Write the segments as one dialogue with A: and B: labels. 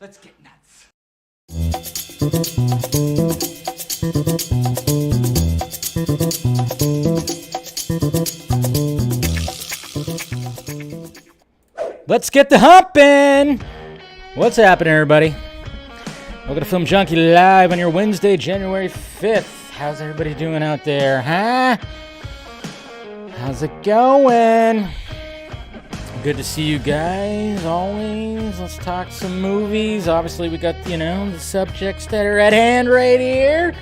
A: Let's get nuts.
B: Let's get the humping. What's happening, everybody? Welcome to Film Junkie Live on your Wednesday, January 5th. How's everybody doing out there, huh? How's it going? Good to see you guys, always. Let's talk some movies. Obviously, we got, the subjects that are at hand right here.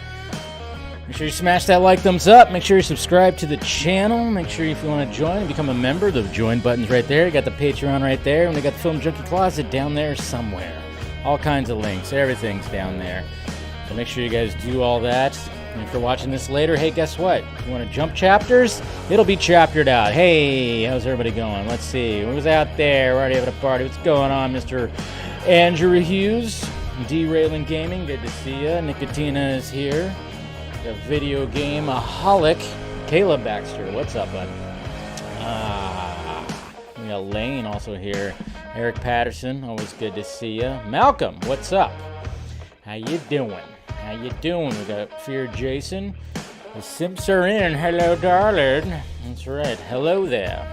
B: Make sure you smash that like, thumbs up. Make sure you subscribe to the channel. Make sure if you want to join and become a member, the join button's right there. You got the Patreon right there. And we got the Film Junkie Closet down there somewhere. All kinds of links. Everything's down there. So make sure you guys do all that. And if you're watching this later, hey, guess what? You want to jump chapters? It'll be chaptered out. Hey, how's everybody going? Let's see. Who's out there? We're already having a party. What's going on, Mr. Andrew Hughes? Derailing Gaming. Good to see you. Nicotina is here. The video game aholic. Caleb Baxter. What's up, bud? We got Lane also here. Eric Patterson. Always good to see you. Malcolm, what's up? How you doing? How you doing? We got Fear Jason. The Simps are in. Hello, darling. That's right. Hello there.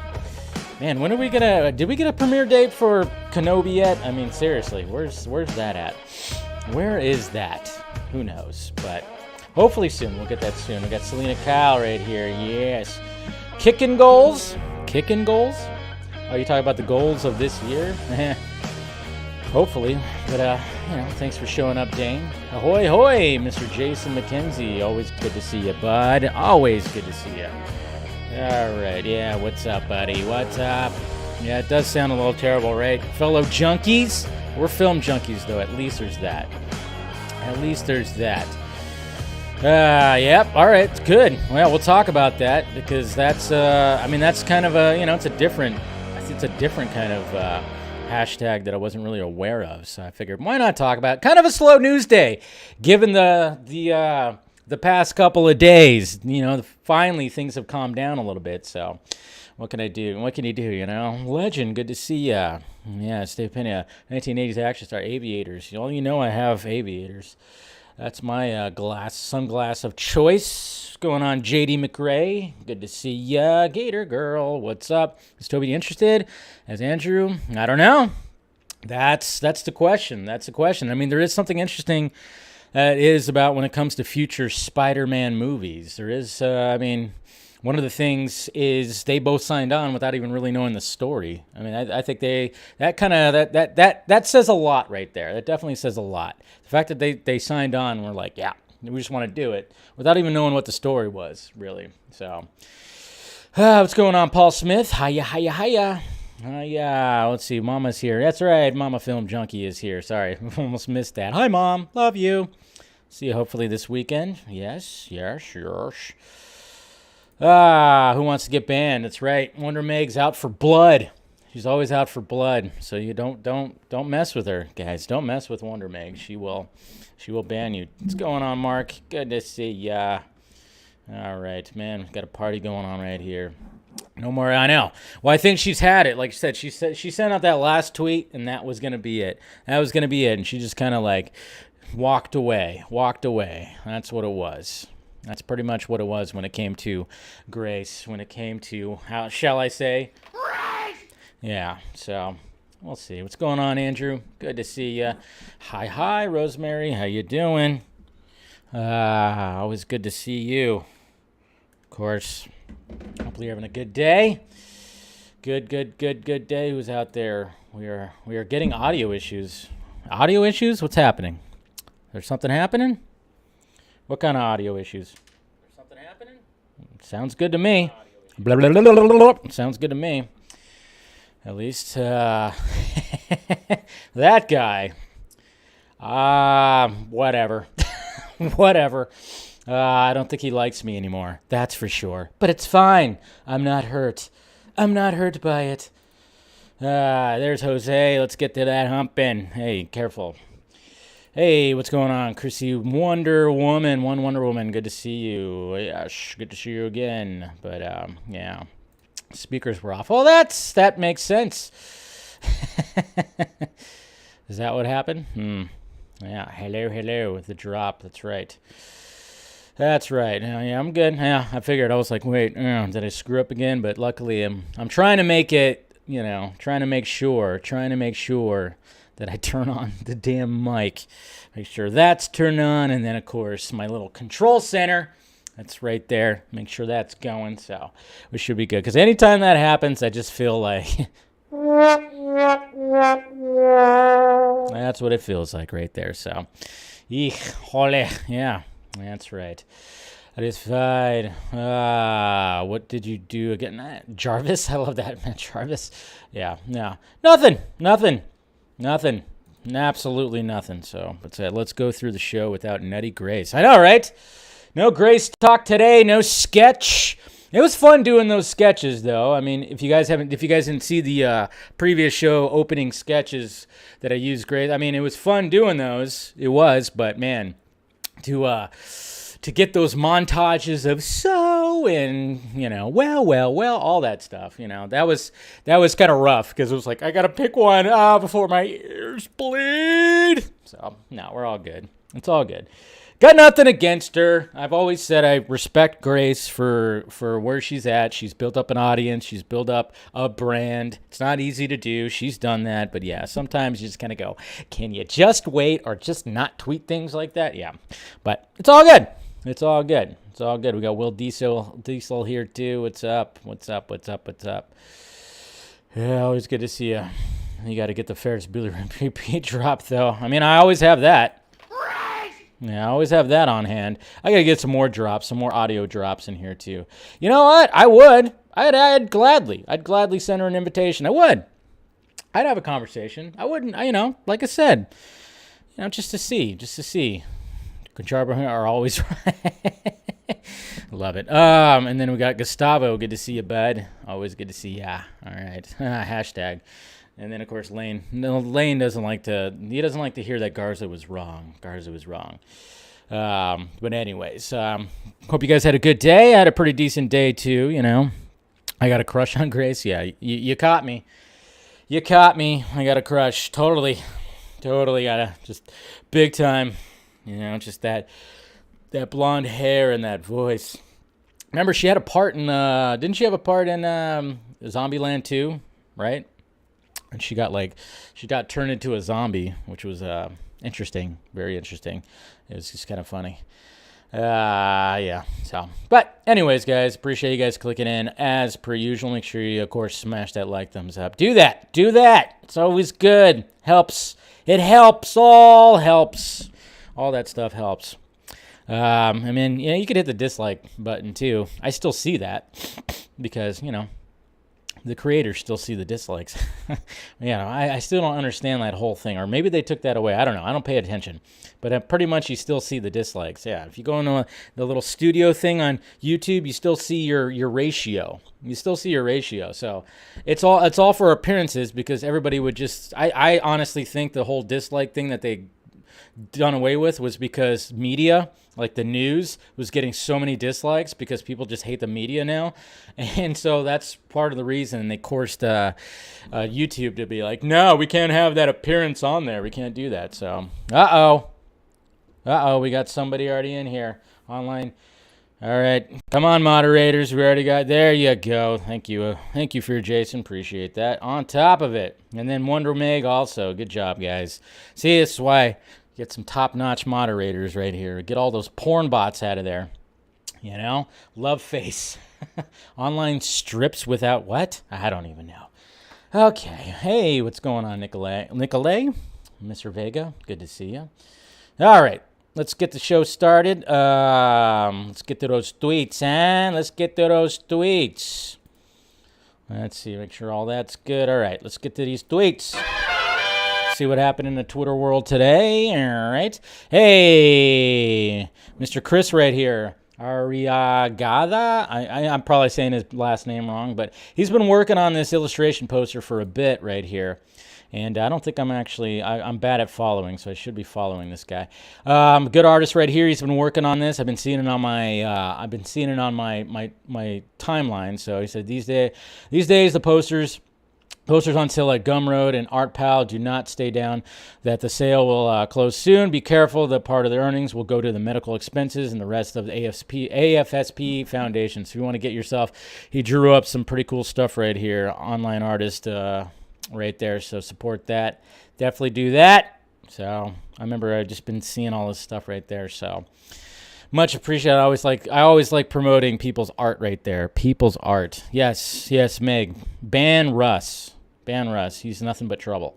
B: Man, when are we gonna? Did we get a premiere date for Kenobi yet? I mean, seriously, where's that at? Where is that? Who knows? But hopefully soon. We'll get that soon. We got Selena Kyle right here. Yes. Kicking goals. Kicking goals. Oh, you talking about the goals of this year? Hopefully, but thanks for showing up, Dane. Ahoy, hoy, Mr. Jason McKenzie. Always good to see you, bud. Always good to see you. All right, yeah, what's up, buddy? What's up? Yeah, it does sound a little terrible, right? Fellow junkies? We're film junkies, though. At least there's that. At least there's that. Yep, all right, good. Well, we'll talk about that because that's, that's kind of a, it's a different kind of, hashtag that I wasn't really aware of, so I figured why not talk about it? Kind of a slow news day, given the past couple of days. Finally things have calmed down a little bit. So, what can I do? What can you do? Legend, good to see ya. Yeah, Steve Pena, 1980s action star, Aviators. I have Aviators. That's my sunglass of choice. What's going on, JD McRae? Good to see ya. Gator Girl, what's up? Is Toby interested? As Andrew? I don't know. That's the question. That's the question. I mean, there is something interesting that is about when it comes to future Spider-Man movies. There is, one of the things is they both signed on without even really knowing the story. I mean, I think that says a lot right there. That definitely says a lot. The fact that they signed on and were like, yeah, we just want to do it without even knowing what the story was, really. So, what's going on, Paul Smith? Hiya. Hiya. Let's see, Mama's here. That's right, Mama Film Junkie is here. Sorry, almost missed that. Hi, Mom. Love you. See you hopefully this weekend. Yes. Who wants to get banned? That's right. Wonder Meg's out for blood. She's always out for blood. So you don't mess with her, guys. Don't mess with Wonder Meg. She will ban you. What's going on, Mark? Good to see ya. All right, man. We've got a party going on right here. No more. I know. Well, I think she's had it. Like I said, she sent out that last tweet, and that was gonna be it. And she just kind of like walked away. That's what it was. That's pretty much what it was when it came to Grace, when it came to, how shall I say? Right! Yeah, so we'll see. What's going on, Andrew? Good to see you. Hi, Rosemary. How you doing? Always good to see you. Of course. Hopefully you're having a good day. Good day. Who's out there? We are getting audio issues. Audio issues? What's happening? There's something happening? What kind of audio issues? There's something happening? Sounds good to me. Blah, blah, blah, blah, blah, blah. Sounds good to me. At least that guy. Whatever. Whatever. I don't think he likes me anymore. That's for sure. But it's fine. I'm not hurt. I'm not hurt by it. There's Jose. Let's get to that humping. Hey, careful. Hey, what's going on? Chrissy Wonder Woman, good to see you. Yes, good to see you again. But, yeah, speakers were off. Well, that makes sense. Is that what happened? Yeah, hello with the drop. That's right. That's right. Yeah, I'm good. Yeah, I figured. I was like, wait, did I screw up again? But luckily, I'm trying to make it, trying to make sure that I turn on the damn mic. Make sure that's turned on. And then, of course, my little control center. That's right there. Make sure that's going. So we should be good. Because anytime that happens, I just feel like... That's what it feels like right there. So, yeah, that's right. That is fine. What did you do again? Jarvis? I love that, man. Jarvis? Yeah. Nothing. Absolutely nothing. So, let's go through the show without Nutty Grace. I know, right? No Grace talk today. No sketch. It was fun doing those sketches, though. I mean, if you guys didn't see the previous show opening sketches that I used, Grace. I mean, it was fun doing those. It was, but man, to get those montages of so and well, all that stuff, that was kind of rough because it was like I gotta pick one before my ears bleed. So no, we're all good. It's all good. Got nothing against her. I've always said I respect Grace for where she's at. She's built up an audience. She's built up a brand. It's not easy to do. She's done that. But yeah, sometimes you just kind of go, can you just wait or just not tweet things like that? Yeah. But it's all good. It's all good. It's all good. We got Will Diesel here too. What's up? Yeah, always good to see you. You got to get the Ferris Bueller repeat drop, though. I mean, I always have that. Yeah, I always have that on hand. I got to get some more drops, some more audio drops in here, too. You know what? I would. I'd gladly send her an invitation. I would. I'd have a conversation. I wouldn't, like I said, just to see. Concharbra are always right. Love it. And then we got Gustavo. Good to see you, bud. Always good to see ya. All right. Hashtag. And then, of course, Lane. No, Lane doesn't like to hear that Garza was wrong. But anyways, hope you guys had a good day. I had a pretty decent day, too, I got a crush on Grace. Yeah, you caught me. I got a crush. Totally got a, just big time, just that blonde hair and that voice. Remember, she had a part in, didn't she have a part in Zombieland 2, right? And she got turned into a zombie, which was interesting, very interesting. It was just kind of funny. Yeah. So, but anyways, guys, appreciate you guys clicking in as per usual. Make sure you, of course, smash that like, thumbs up. Do that. It's always good. Helps. It helps. All helps. All that stuff helps. I mean, you could hit the dislike button too. I still see that because the creators still see the dislikes. I still don't understand that whole thing. Or maybe they took that away. I don't know. I don't pay attention. But pretty much you still see the dislikes. Yeah, if you go into the little studio thing on YouTube, you still see your ratio. So it's all for appearances because everybody would just... I honestly think the whole dislike thing that they done away with was because media, like the news, was getting so many dislikes because people just hate the media now. And so that's part of the reason they coursed YouTube to be like, no, we can't have that appearance on there. We can't do that. So, we got somebody already in here online. All right. Come on, moderators. We already got... There you go. Thank you. Thank you for your Jason. Appreciate that. On top of it. And then Wonder Meg also. Good job, guys. See, this is why... Get some top-notch moderators right here. Get all those porn bots out of there. Love face. Online strips without what? I don't even know. Okay. Hey, what's going on, Nicolay? Mr. Vega, good to see you. All right. Let's get the show started. Let's get to those tweets, Let's see. Make sure all that's good. All right. Let's get to these tweets. See what happened in the Twitter world today. All right. Hey, Mr. Chris right here. Arriagada. I'm probably saying his last name wrong, but he's been working on this illustration poster for a bit right here. And I don't think I'm bad at following, so I should be following this guy. Good artist right here. He's been working on this. I've been seeing it on my my timeline. So he said these days the posters Posters on sale at Gumroad and Art Pal. Do not stay down. That the sale will close soon. Be careful that part of the earnings will go to the medical expenses and the rest of the AFSP Foundation. So if you want to get yourself, he drew up some pretty cool stuff right here. Online artist right there. So support that. Definitely do that. So I remember I've just been seeing all this stuff right there. So much appreciated. I always like promoting people's art right there. People's art. Yes, Meg. Ban Russ. He's nothing but trouble.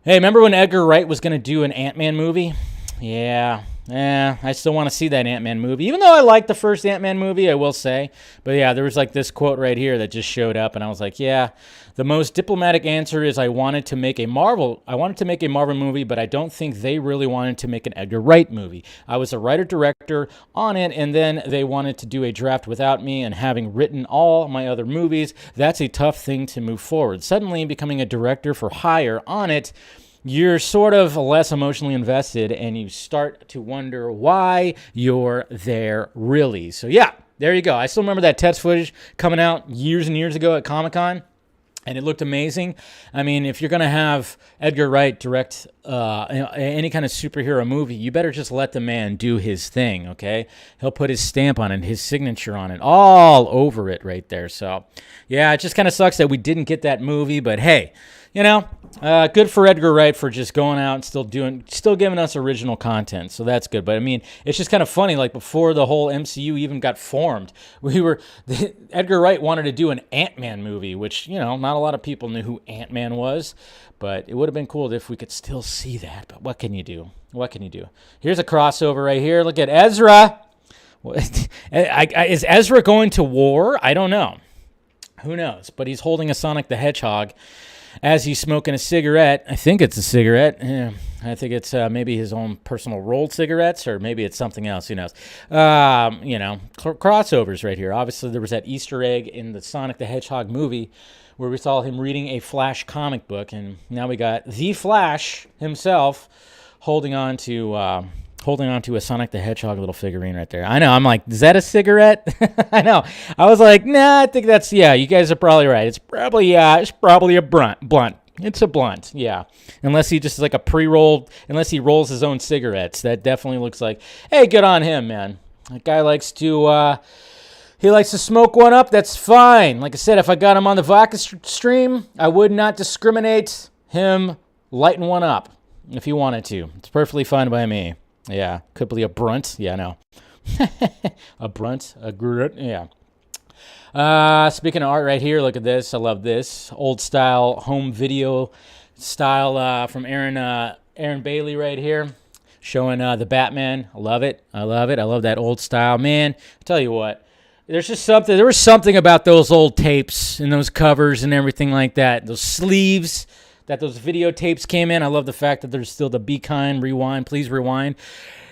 B: Hey, remember when Edgar Wright was going to do an Ant-Man movie? Yeah. I still want to see that Ant-Man movie. Even though I liked the first Ant-Man movie, I will say. But yeah, there was like this quote right here that just showed up, and I was like, yeah, the most diplomatic answer is I wanted to make a Marvel movie, but I don't think they really wanted to make an Edgar Wright movie. I was a writer-director on it, and then they wanted to do a draft without me, and having written all my other movies, that's a tough thing to move forward. Suddenly becoming a director for hire on it, you're sort of less emotionally invested, and you start to wonder why you're there, really. So yeah, there you go. I still remember that test footage coming out years and years ago at Comic-Con, and it looked amazing. I mean, if you're going to have Edgar Wright direct any kind of superhero movie, you better just let the man do his thing, okay? He'll put his stamp on it, his signature on it, all over it right there. So yeah, it just kind of sucks that we didn't get that movie, but hey, you know, good for Edgar Wright for just going out and still giving us original content. So that's good. But I mean, it's just kind of funny. Like before the whole MCU even got formed, Edgar Wright wanted to do an Ant-Man movie, which, you know, not a lot of people knew who Ant-Man was. But it would have been cool if we could still see that. But what can you do? Here's a crossover right here. Look at Ezra. Is Ezra going to war? I don't know. Who knows? But he's holding a Sonic the Hedgehog as he's smoking a cigarette. I think it's a cigarette. Yeah, I think it's maybe his own personal rolled cigarettes, or maybe it's something else. Who knows? Crossovers right here. Obviously, there was that Easter egg in the Sonic the Hedgehog movie where we saw him reading a Flash comic book, and now we got the Flash himself holding on to a Sonic the Hedgehog little figurine right there. I know. I'm like, is that a cigarette? I know. I was like, nah, I think that's, yeah, you guys are probably right. It's probably a blunt. It's a blunt, yeah. Unless he just is like a pre-rolled, unless he rolls his own cigarettes. That definitely looks like, hey, good on him, man. That guy likes to smoke one up. That's fine. Like I said, if I got him on the vodka stream, I would not discriminate him lighting one up if he wanted to. It's perfectly fine by me. Yeah, could be a brunt. Yeah, no. A brunt, a grunt, yeah. Speaking of art right here, look at this. I love this. Old style home video style from Aaron Bailey right here. Showing the Batman. I love it. I love that old style. Man, I tell you what. There was something about those old tapes and those covers and everything like that. Those sleeves that those videotapes came in. I love the fact that there's still the Be Kind, Rewind, Please Rewind.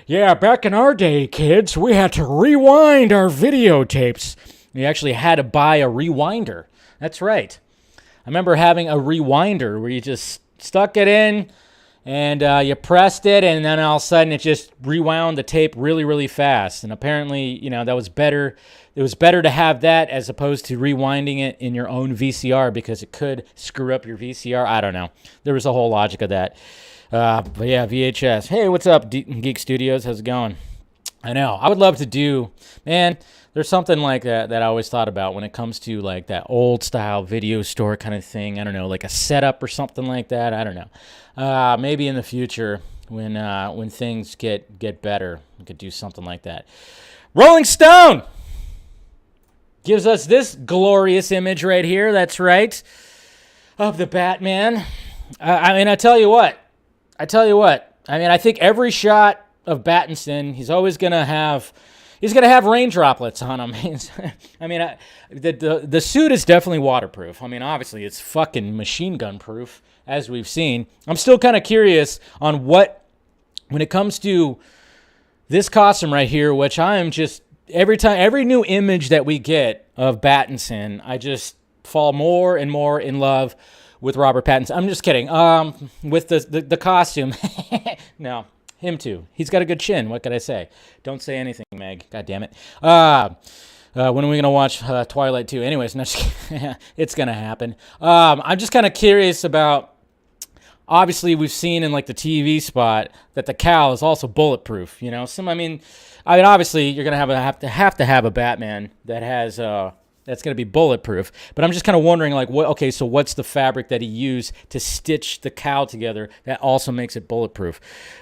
B: Yeah, back in our day, kids, we had to rewind our videotapes. We actually had to buy a rewinder. That's right. I remember having a rewinder where you just stuck it in and you pressed it, and then all of a sudden it just rewound the tape really, really fast. And apparently, you know, that was better. It was better to have that as opposed to rewinding it in your own VCR because it could screw up your VCR. I don't know. There was a whole logic of that. But yeah, VHS. Hey, what's up, Geek Studios? How's it going? I know. I would love to do, man, there's something like that I always thought about when it comes to like that old style video store kind of thing. I don't know, like a setup or something like that. I don't know. Maybe in the future when things get better, we could do something like that. Rolling Stone gives us this glorious image right here. That's right, of the Batman. I mean, I tell you what. I mean, I think every shot of Pattinson, he's gonna have rain droplets on him. I mean, the suit is definitely waterproof. I mean, obviously it's fucking machine gun proof, as we've seen. I'm still kind of curious on when it comes to this costume right here, which I am just every new image that we get of Pattinson, I just fall more and more in love with Robert Pattinson. I'm just kidding. With the costume. No, him too. He's got a good chin. What could I say? Don't say anything, Meg. God damn it. When are we gonna watch Twilight 2? Anyways, no, it's gonna happen. I'm just kind of curious about. Obviously, we've seen in like the TV spot that the cowl is also bulletproof. You know, I mean, obviously you're gonna have to have a Batman that has that's gonna be bulletproof. But I'm just kind of wondering, like, what? Okay, so what's the fabric that he used to stitch the cowl together that also makes it bulletproof?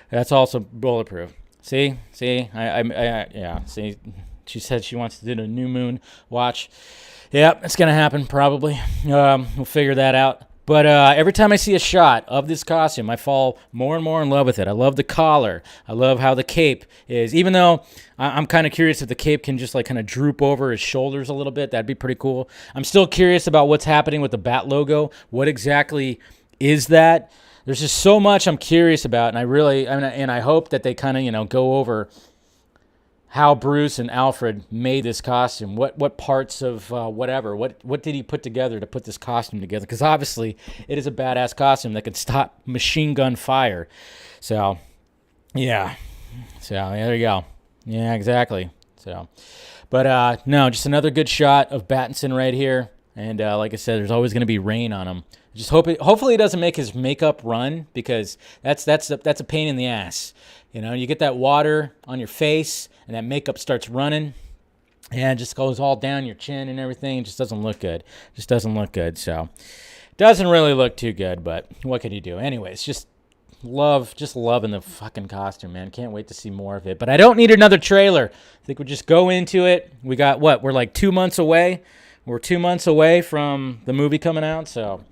B: That's also bulletproof. See, yeah. See, she said she wants to do the new moon watch. Yep, it's gonna happen probably. We'll figure that out. But every time I see a shot of this costume, I fall more and more in love with it. I love the collar. I love how the cape is. Even though I'm kind of curious if the cape can just like kind of droop over his shoulders a little bit. That'd be pretty cool. I'm still curious about what's happening with the Bat logo. What exactly is that? There's just so much I'm curious about, and I hope that they kind of go over how Bruce and Alfred made this costume. What parts of whatever, what did he put together to put this costume together? Because obviously it is a badass costume that can stop machine gun fire. So, yeah. So, there you go. Yeah, exactly. So, but no, just another good shot of Pattinson right here. And like I said, there's always going to be rain on him. Just hopefully it doesn't make his makeup run, because that's a pain in the ass. You get that water on your face and that makeup starts running and it just goes all down your chin and everything. It just doesn't look good. So doesn't really look too good, but what can you do? Anyways, just loving the fucking costume, man. Can't wait to see more of it. But I don't need another trailer. I think we'll just go into it. We got we're like 2 months away. We're 2 months away from the movie coming out, so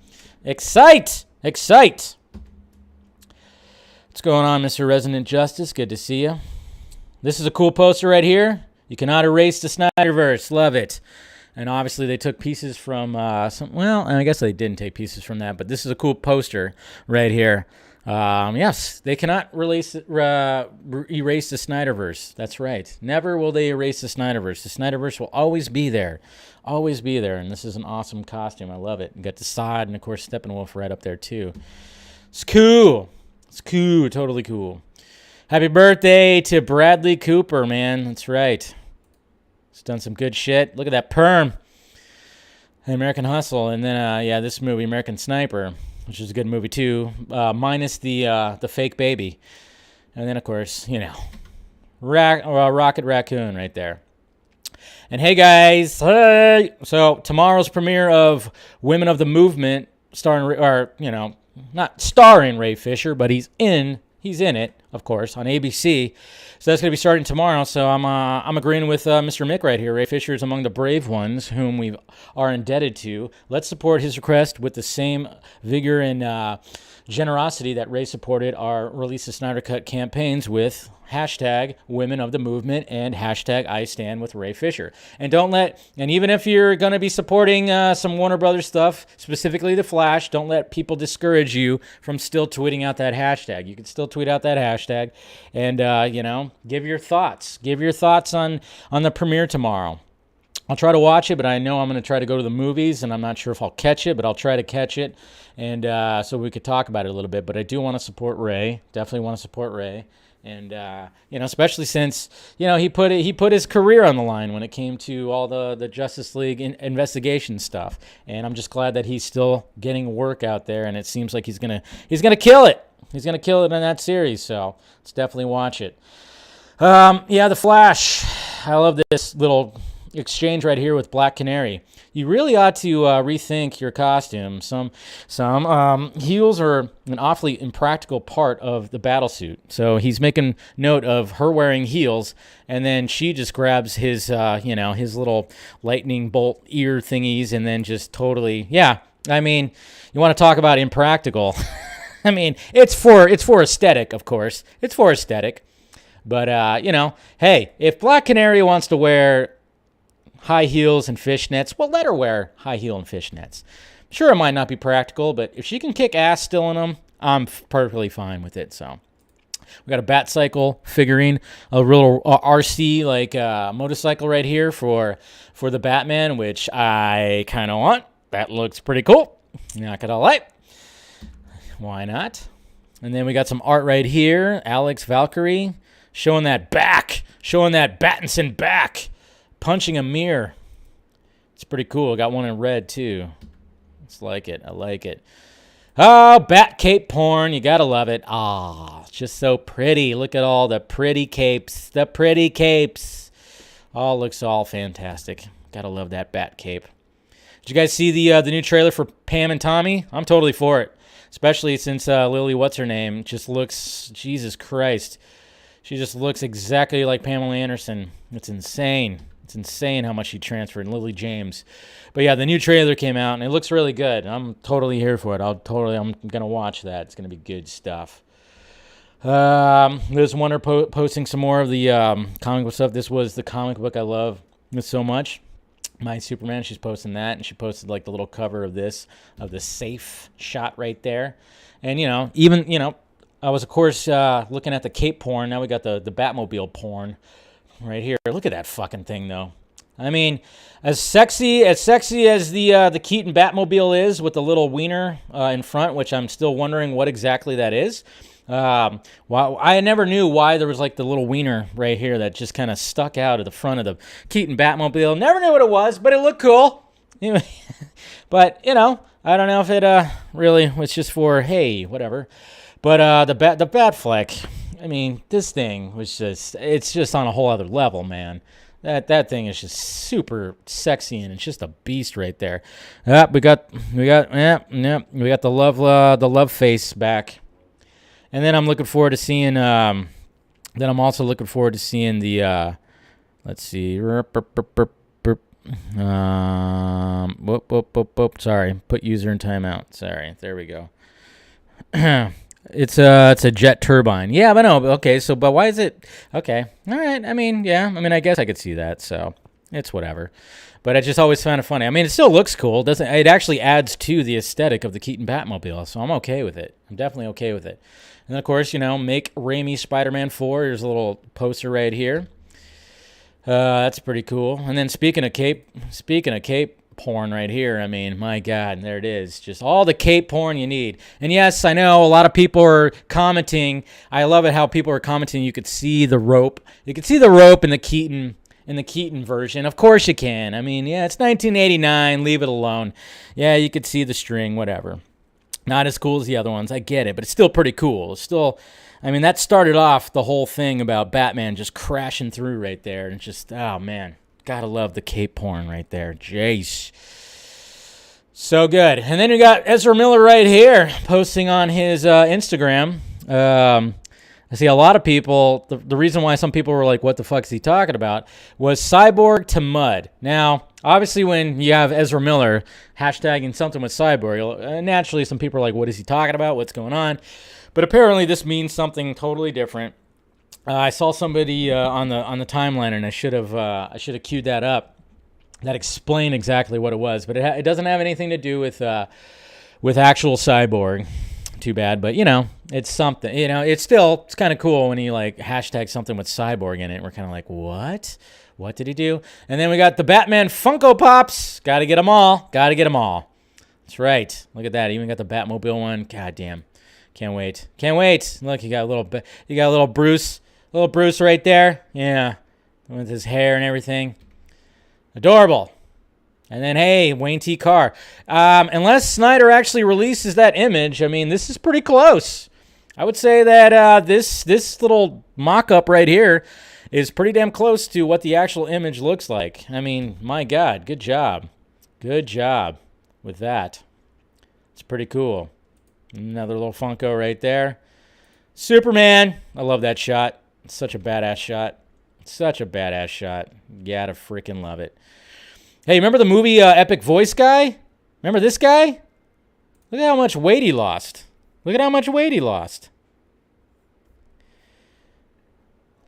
B: excite. What's going on, Mr. Resident Justice? Good to see you. This is a cool poster right here. You cannot erase the Snyderverse. Love it. And obviously they took pieces from I guess they didn't take pieces from that, but this is a cool poster right here. Yes, they cannot erase the Snyderverse. That's right. Never will they erase the Snyderverse. The Snyderverse will always be there. Always be there. And this is an awesome costume. I love it. You got the side and, of course, Steppenwolf right up there, too. It's cool. Totally cool. Happy birthday to Bradley Cooper, man. That's right. He's done some good shit. Look at that perm. American Hustle. And then, this movie, American Sniper, which is a good movie, too, minus the fake baby. And then, of course, Rocket Raccoon right there. And hey, guys. Hey. So tomorrow's premiere of Women of the Movement, not starring Ray Fisher, but he's in it, of course, on ABC. So that's going to be starting tomorrow. So I'm agreeing with Mr. Mick right here. Ray Fisher is among the brave ones whom we are indebted to. Let's support his request with the same vigor and generosity that Ray supported our Release the Snyder Cut campaigns with hashtag Women of the Movement and hashtag I Stand with Ray Fisher. And even if you're going to be supporting some Warner Brothers stuff, specifically The Flash, don't let people discourage you from still tweeting out that hashtag. You can still tweet out that hashtag and, give your thoughts. Give your thoughts on the premiere tomorrow. I'll try to watch it, but I know I'm going to try to go to the movies, and I'm not sure if I'll catch it, but I'll try to catch it, and so we could talk about it a little bit. But I do want to support Ray. Definitely want to support Ray. And, especially since, he put his career on the line when it came to all the Justice League investigation stuff. And I'm just glad that he's still getting work out there. And it seems like he's going to kill it. He's going to kill it in that series. So let's definitely watch it. The Flash. I love this little exchange right here with Black Canary. You really ought to rethink your costume. Some heels are an awfully impractical part of the battle suit. So he's making note of her wearing heels, and then she just grabs his his little lightning bolt ear thingies, and then just totally, you want to talk about impractical. It's for aesthetic, of course. It's for aesthetic. But hey, if Black Canary wants to wear high heels and fishnets, well, let her wear high heel and fishnets. Sure, it might not be practical, but if she can kick ass still in them, I'm perfectly fine with it. So we got a Batcycle figurine, a real RC motorcycle right here for the Batman, which I kind of want. That looks pretty cool. Not gonna lie. Why not? And then we got some art right here. Alex Valkyrie showing that Battinson back. punching a mirror. It's pretty cool. Got one in red, too. It's like it. I like it. Oh, bat cape porn. You gotta love it. Ah, it's just so pretty. Look at all the pretty capes. The pretty capes. Oh, looks all fantastic. Gotta love that bat cape. Did you guys see the new trailer for Pam and Tommy? I'm totally for it. Especially since Lily, what's her name, just looks, Jesus Christ. She just looks exactly like Pamela Anderson. It's insane. It's insane how much she transferred. Lily James. But yeah, the new trailer came out, and it looks really good. I'm totally here for it. I'm going to watch that. It's going to be good stuff. There's Wonder posting some more of the comic book stuff. This was the comic book I love so much. My Superman, she's posting that, and she posted like the little cover of this, of the safe shot right there. And, I was, of course, looking at the cape porn. Now we got the Batmobile porn right here. Look at that fucking thing, though. I mean, as sexy as the Keaton Batmobile is with the little wiener in front, which I'm still wondering what exactly that is. I never knew why there was like the little wiener right here that just kind of stuck out at the front of the Keaton Batmobile. Never knew what it was, but it looked cool. But, I don't know if it really was just for, hey, whatever. But the Batfleck, I mean, this thing was it's just on a whole other level, man. That thing is just super sexy, and it's just a beast right there. We got the love face back. And then I'm looking forward to seeing the let's see. Sorry, put user in timeout. Sorry, there we go. It's a jet turbine. Yeah, but no, okay, but why is it okay? All right. I mean, I guess I could see that, so it's whatever. But I just always found it funny. I mean, it still looks cool. It actually adds to the aesthetic of the Keaton Batmobile, so I'm okay with it. I'm definitely okay with it. And then, of course, make Raimi Spider-Man 4. Here's a little poster right here. That's pretty cool. And then speaking of cape porn right here, I mean, my God, there it is. Just all the cape porn you need. And yes, I know a lot of people are commenting. I love it how people are commenting. You could see the rope. You could see the rope in the Keaton version. Of course you can. I mean, yeah, it's 1989. Leave it alone. Yeah, you could see the string, whatever. Not as cool as the other ones. I get it, but it's still pretty cool. It's still, I mean, that started off the whole thing about Batman just crashing through right there. And just, oh, man. Gotta love the cape porn right there. Jace. So good. And then you got Ezra Miller right here posting on his Instagram. I see a lot of people, the reason why some people were like, what the fuck is he talking about, was Cyborg to Mud. Now, obviously when you have Ezra Miller hashtagging something with Cyborg, naturally some people are like, what is he talking about? What's going on? But apparently this means something totally different. I saw somebody on the timeline, and I should have queued that up. That explained exactly what it was, but it doesn't have anything to do with actual Cyborg. Too bad, but it's something. It's kind of cool when he like hashtag something with Cyborg in it. We're kind of like, what? What did he do? And then we got the Batman Funko Pops. Got to get them all. That's right. Look at that. Even got the Batmobile one. God damn. Can't wait. Look, you got a little Bruce right there. Yeah, with his hair and everything. Adorable. And then, hey, Wayne T. Carr. Unless Snyder actually releases that image, I mean, this is pretty close. I would say that this little mock-up right here is pretty damn close to what the actual image looks like. I mean, my God, good job. Good job with that. It's pretty coul. Another little Funko right there. Superman. I love that shot. It's such a badass shot. Gotta freaking love it. Hey, remember the movie Epic Voice Guy? Remember this guy? Look at how much weight he lost.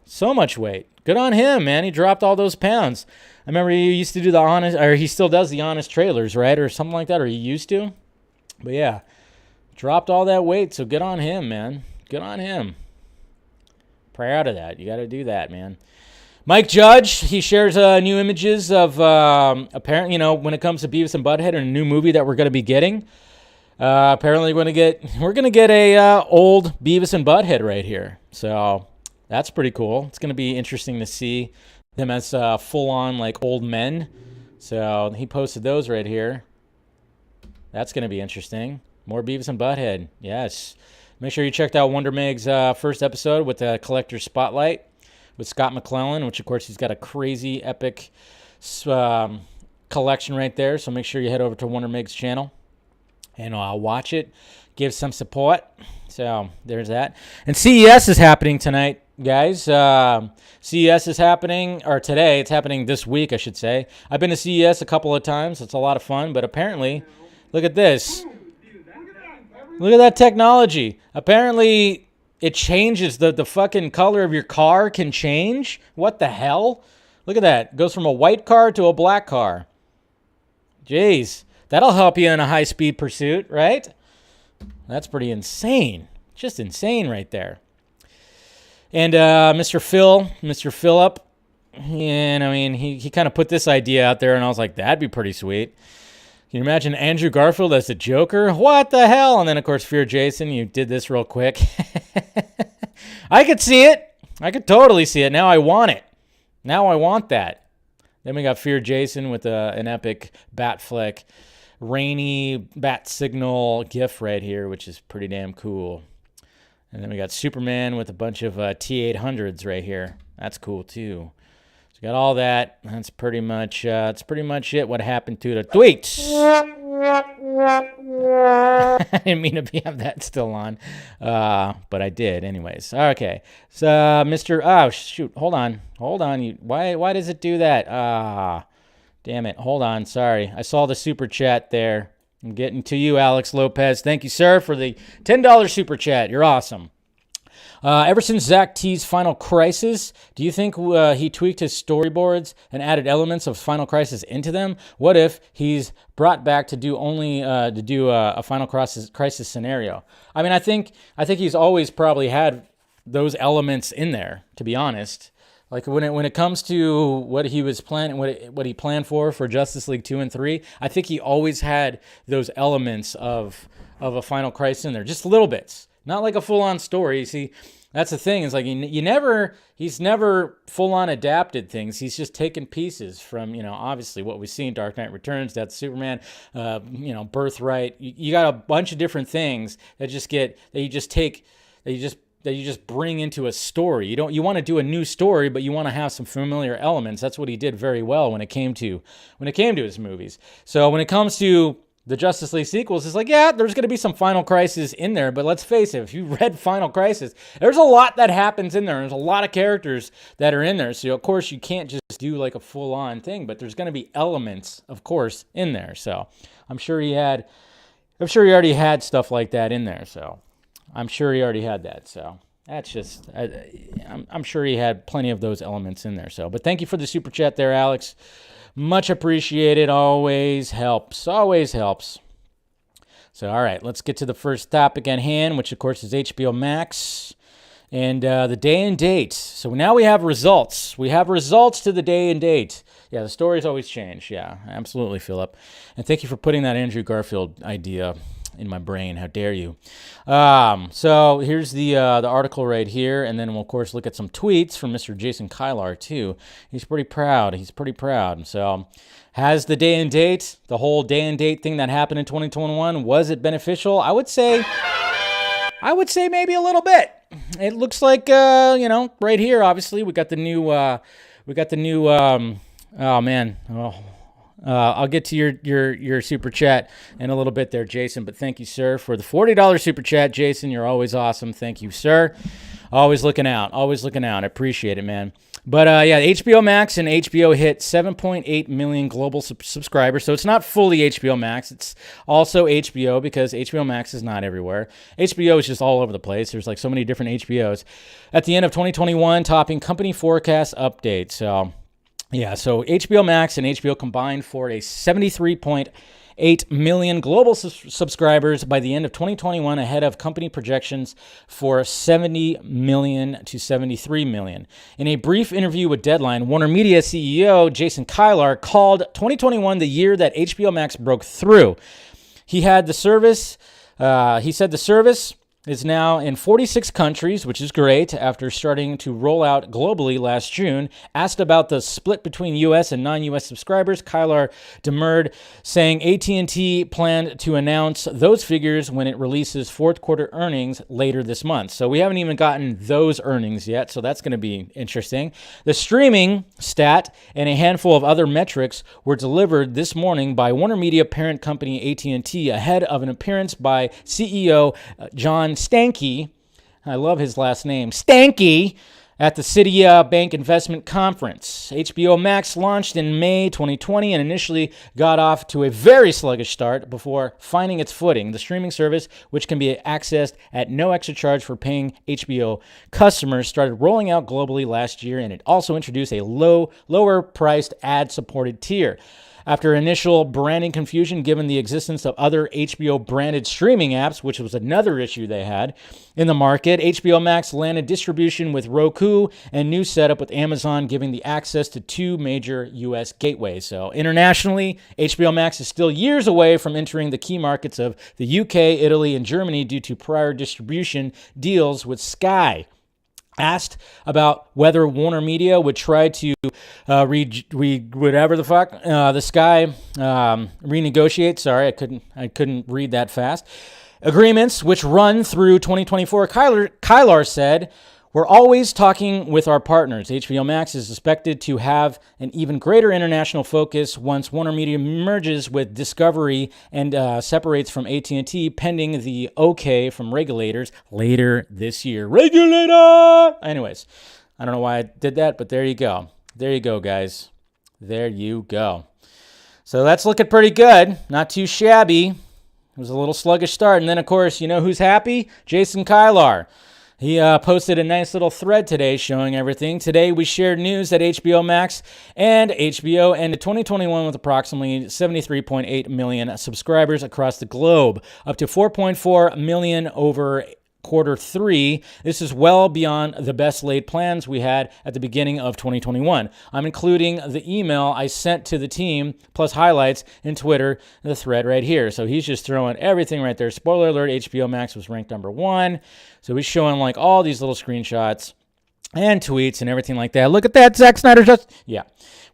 B: So much weight. Good on him, man. He dropped all those pounds. I remember he used to do he still does the Honest trailers, right? Or something like that, or he used to. But yeah, dropped all that weight, so good on him, man. Good on him. Proud of that. You got to do that, man. Mike Judge, he shares new images of apparently, when it comes to Beavis and Butthead and a new movie that we're going to be getting. Apparently, we're going to get a old Beavis and Butthead right here. So that's pretty cool. It's going to be interesting to see them as full-on like old men. So he posted those right here. That's going to be interesting. More Beavis and Butthead. Yes. Make sure you checked out Wonder Meg's first episode with the Collector's Spotlight with Scott McClellan, which, of course, he's got a crazy, epic collection right there. So make sure you head over to Wonder Meg's channel and watch it. Give some support. So there's that. And CES is happening tonight, guys. CES is happening, or today. It's happening this week, I should say. I've been to CES a couple of times. It's a lot of fun. But apparently, look at this. Look at that technology. Apparently, it changes. The fucking color of your car can change. What the hell? Look at that. It goes from a white car to a black car. Jeez. That'll help you in a high-speed pursuit, right? That's pretty insane. Just insane right there. And Mr. Phillip, and I mean, he kind of put this idea out there, and I was like, that'd be pretty sweet. Can you imagine Andrew Garfield as the Joker? What the hell? And then, of course, Fear Jason, you did this real quick. I could see it. I could totally see it. Now I want it. Now I want that. Then we got Fear Jason with an epic bat flick, rainy bat signal gif right here, which is pretty damn cool. And then we got Superman with a bunch of T-800s right here. That's cool, too. So we got all that. That's pretty much it. What happened to the tweets? I didn't mean to have that still on, but I did anyways. Okay. So Mr. Oh, shoot. Hold on. Why does it do that? Damn it. Hold on. Sorry. I saw the super chat there. I'm getting to you, Alex Lopez. Thank you, sir, for the $10 super chat. You're awesome. Ever since ZACK teased Final Crisis, do you think he tweaked his storyboards and added elements of Final Crisis into them? What if he's brought back to do a Final Crisis scenario? I mean, I think he's always probably had those elements in there, to be honest. Like when it comes to what he was planning, what he planned for Justice League 2 and 3, I think he always had those elements of a Final Crisis in there, just little bits. Not like a full-on story. See, that's the thing. Is like he's never full-on adapted things. He's just taken pieces from, obviously what we've seen, Dark Knight Returns, Death of Superman, Birthright. You got a bunch of different things that you just bring into a story. You want to do a new story, but you want to have some familiar elements. That's what he did very well when it came to his movies. So when it comes to the Justice League sequels, it's like, yeah, there's going to be some Final Crisis in there, but let's face it, if you read Final Crisis, there's a lot that happens in there. There's a lot of characters that are in there, so of course you can't just do like a full-on thing, but there's going to be elements, of course, in there. So I'm sure he already had stuff like that in there. So I'm sure he already had that. So that's just, I'm sure he had plenty of those elements in there. So, but thank you for the super chat there, Alex. Much appreciated. Always helps. Always helps. So, all right, let's get to the first topic at hand, which, of course, is HBO Max and the day and date. So now we have results. We have results to the day and date. Yeah, the stories always change. Yeah, absolutely, Philip. And thank you for putting that Andrew Garfield idea in my brain. How dare you? So here's the article right here, and then we'll of course look at some tweets from Mr. Jason Kilar too. He's pretty proud. So has the day and date, the whole day and date thing that happened in 2021, was it beneficial? I would say maybe a little bit. It looks like right here, obviously we got the new I'll get to your super chat in a little bit there, Jason, but thank you, sir, for the $40 super chat. Jason, you're always awesome. Thank you, sir. Always looking out. I appreciate it, man. But HBO Max and HBO hit 7.8 million global subscribers. So it's not fully HBO Max. It's also HBO because HBO Max is not everywhere. HBO is just all over the place. There's like so many different HBOs. At the end of 2021, topping company forecast update. So HBO Max and HBO combined for a 73.8 million global subscribers by the end of 2021, ahead of company projections for 70 million to 73 million. In a brief interview with Deadline, Warner Media CEO Jason Kilar called 2021 the year that HBO Max broke through. He said the service is now in 46 countries, which is great, after starting to roll out globally last June. Asked about the split between U.S. and non-U.S. subscribers, Kilar demurred, saying AT&T planned to announce those figures when it releases fourth quarter earnings later this month. So we haven't even gotten those earnings yet, so that's going to be interesting. The streaming stat and a handful of other metrics were delivered this morning by Warner Media parent company AT&T ahead of an appearance by CEO John Stanky, I love his last name, Stanky, at the Citibank Investment Conference. HBO Max launched in May 2020 and initially got off to a very sluggish start before finding its footing. The streaming service, which can be accessed at no extra charge for paying HBO customers, started rolling out globally last year, and it also introduced a lower-priced ad-supported tier. After initial branding confusion given the existence of other HBO-branded streaming apps, which was another issue they had in the market, HBO Max landed distribution with Roku and new setup with Amazon, giving the access to two major U.S. gateways. So internationally, HBO Max is still years away from entering the key markets of the UK, Italy, and Germany due to prior distribution deals with Sky. Asked about whether Warner Media would try to renegotiate. Sorry, I couldn't read that fast. Agreements which run through 2024. Kilar said, "We're always talking with our partners. HBO Max is expected to have an even greater international focus once Warner Media merges with Discovery and separates from AT&T, pending the okay from regulators later this year." Regulator! Anyways, I don't know why I did that, but there you go. There you go, guys. There you go. So that's looking pretty good. Not too shabby. It was a little sluggish start. And then, of course, you know who's happy? Jason Kilar. He posted a nice little thread today showing everything. Today, we shared news that HBO Max and HBO ended 2021 with approximately 73.8 million subscribers across the globe, up to 4.4 million over quarter three. This is well beyond the best laid plans we had at the beginning of 2021. I'm including the email I sent to the team plus highlights in Twitter, the thread right here. So he's just throwing everything right there. Spoiler alert, HBO Max was ranked number 1. So he's showing like all these little screenshots and tweets and everything like that. Look at that, Zack Snyder's. Yeah,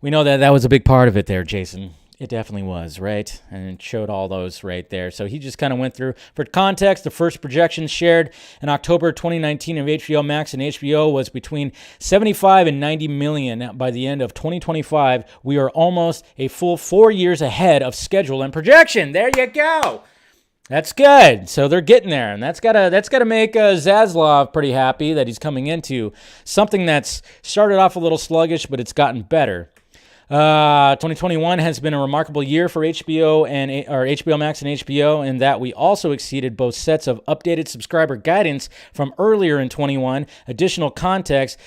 B: we know that was a big part of it there, Jason. It definitely was, right? And it showed all those right there. So he just kind of went through. For context, the first projections shared in October 2019 of HBO Max and HBO was between 75 and 90 million by the end of 2025. We are almost a full 4 years ahead of schedule and projection. There you go. That's good. So they're getting there, and that's gotta make Zaslav pretty happy that he's coming into something that's started off a little sluggish, but it's gotten better. 2021 has been a remarkable year for HBO Max and HBO in that we also exceeded both sets of updated subscriber guidance from earlier in 21. Additional context.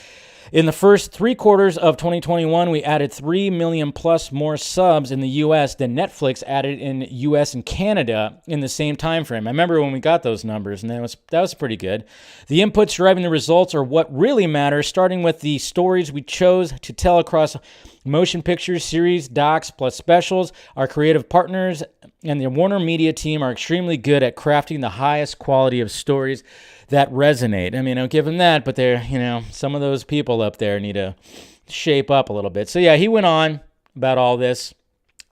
B: In the first 3 quarters of 2021, we added 3 million plus more subs in the U.S. than Netflix added in U.S. and Canada in the same time frame. I remember when we got those numbers, and that was pretty good. The inputs driving the results are what really matters, starting with the stories we chose to tell across motion pictures, series, docs, plus specials. Our creative partners and the Warner Media team are extremely good at crafting the highest quality of stories that resonate. I mean, I'll give them that, but some of those people up there need to shape up a little bit. So yeah, he went on about all this.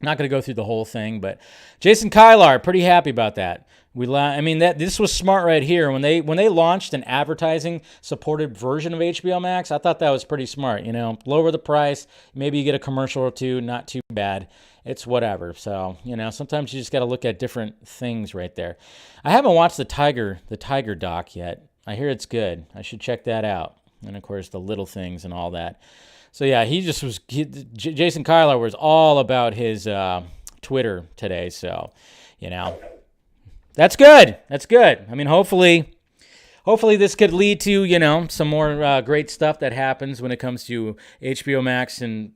B: Not going to go through the whole thing, but Jason Kilar, pretty happy about that. This was smart right here. When they launched an advertising supported version of HBO Max, I thought that was pretty smart. Lower the price, maybe you get a commercial or two, not too bad. It's whatever. So, sometimes you just got to look at different things right there. I haven't watched the Tiger doc yet. I hear it's good. I should check that out. And of course, the little things and all that. So yeah, Jason Kilar was all about his Twitter today. So, that's good. That's good. I mean, hopefully this could lead to, some more great stuff that happens when it comes to HBO Max and,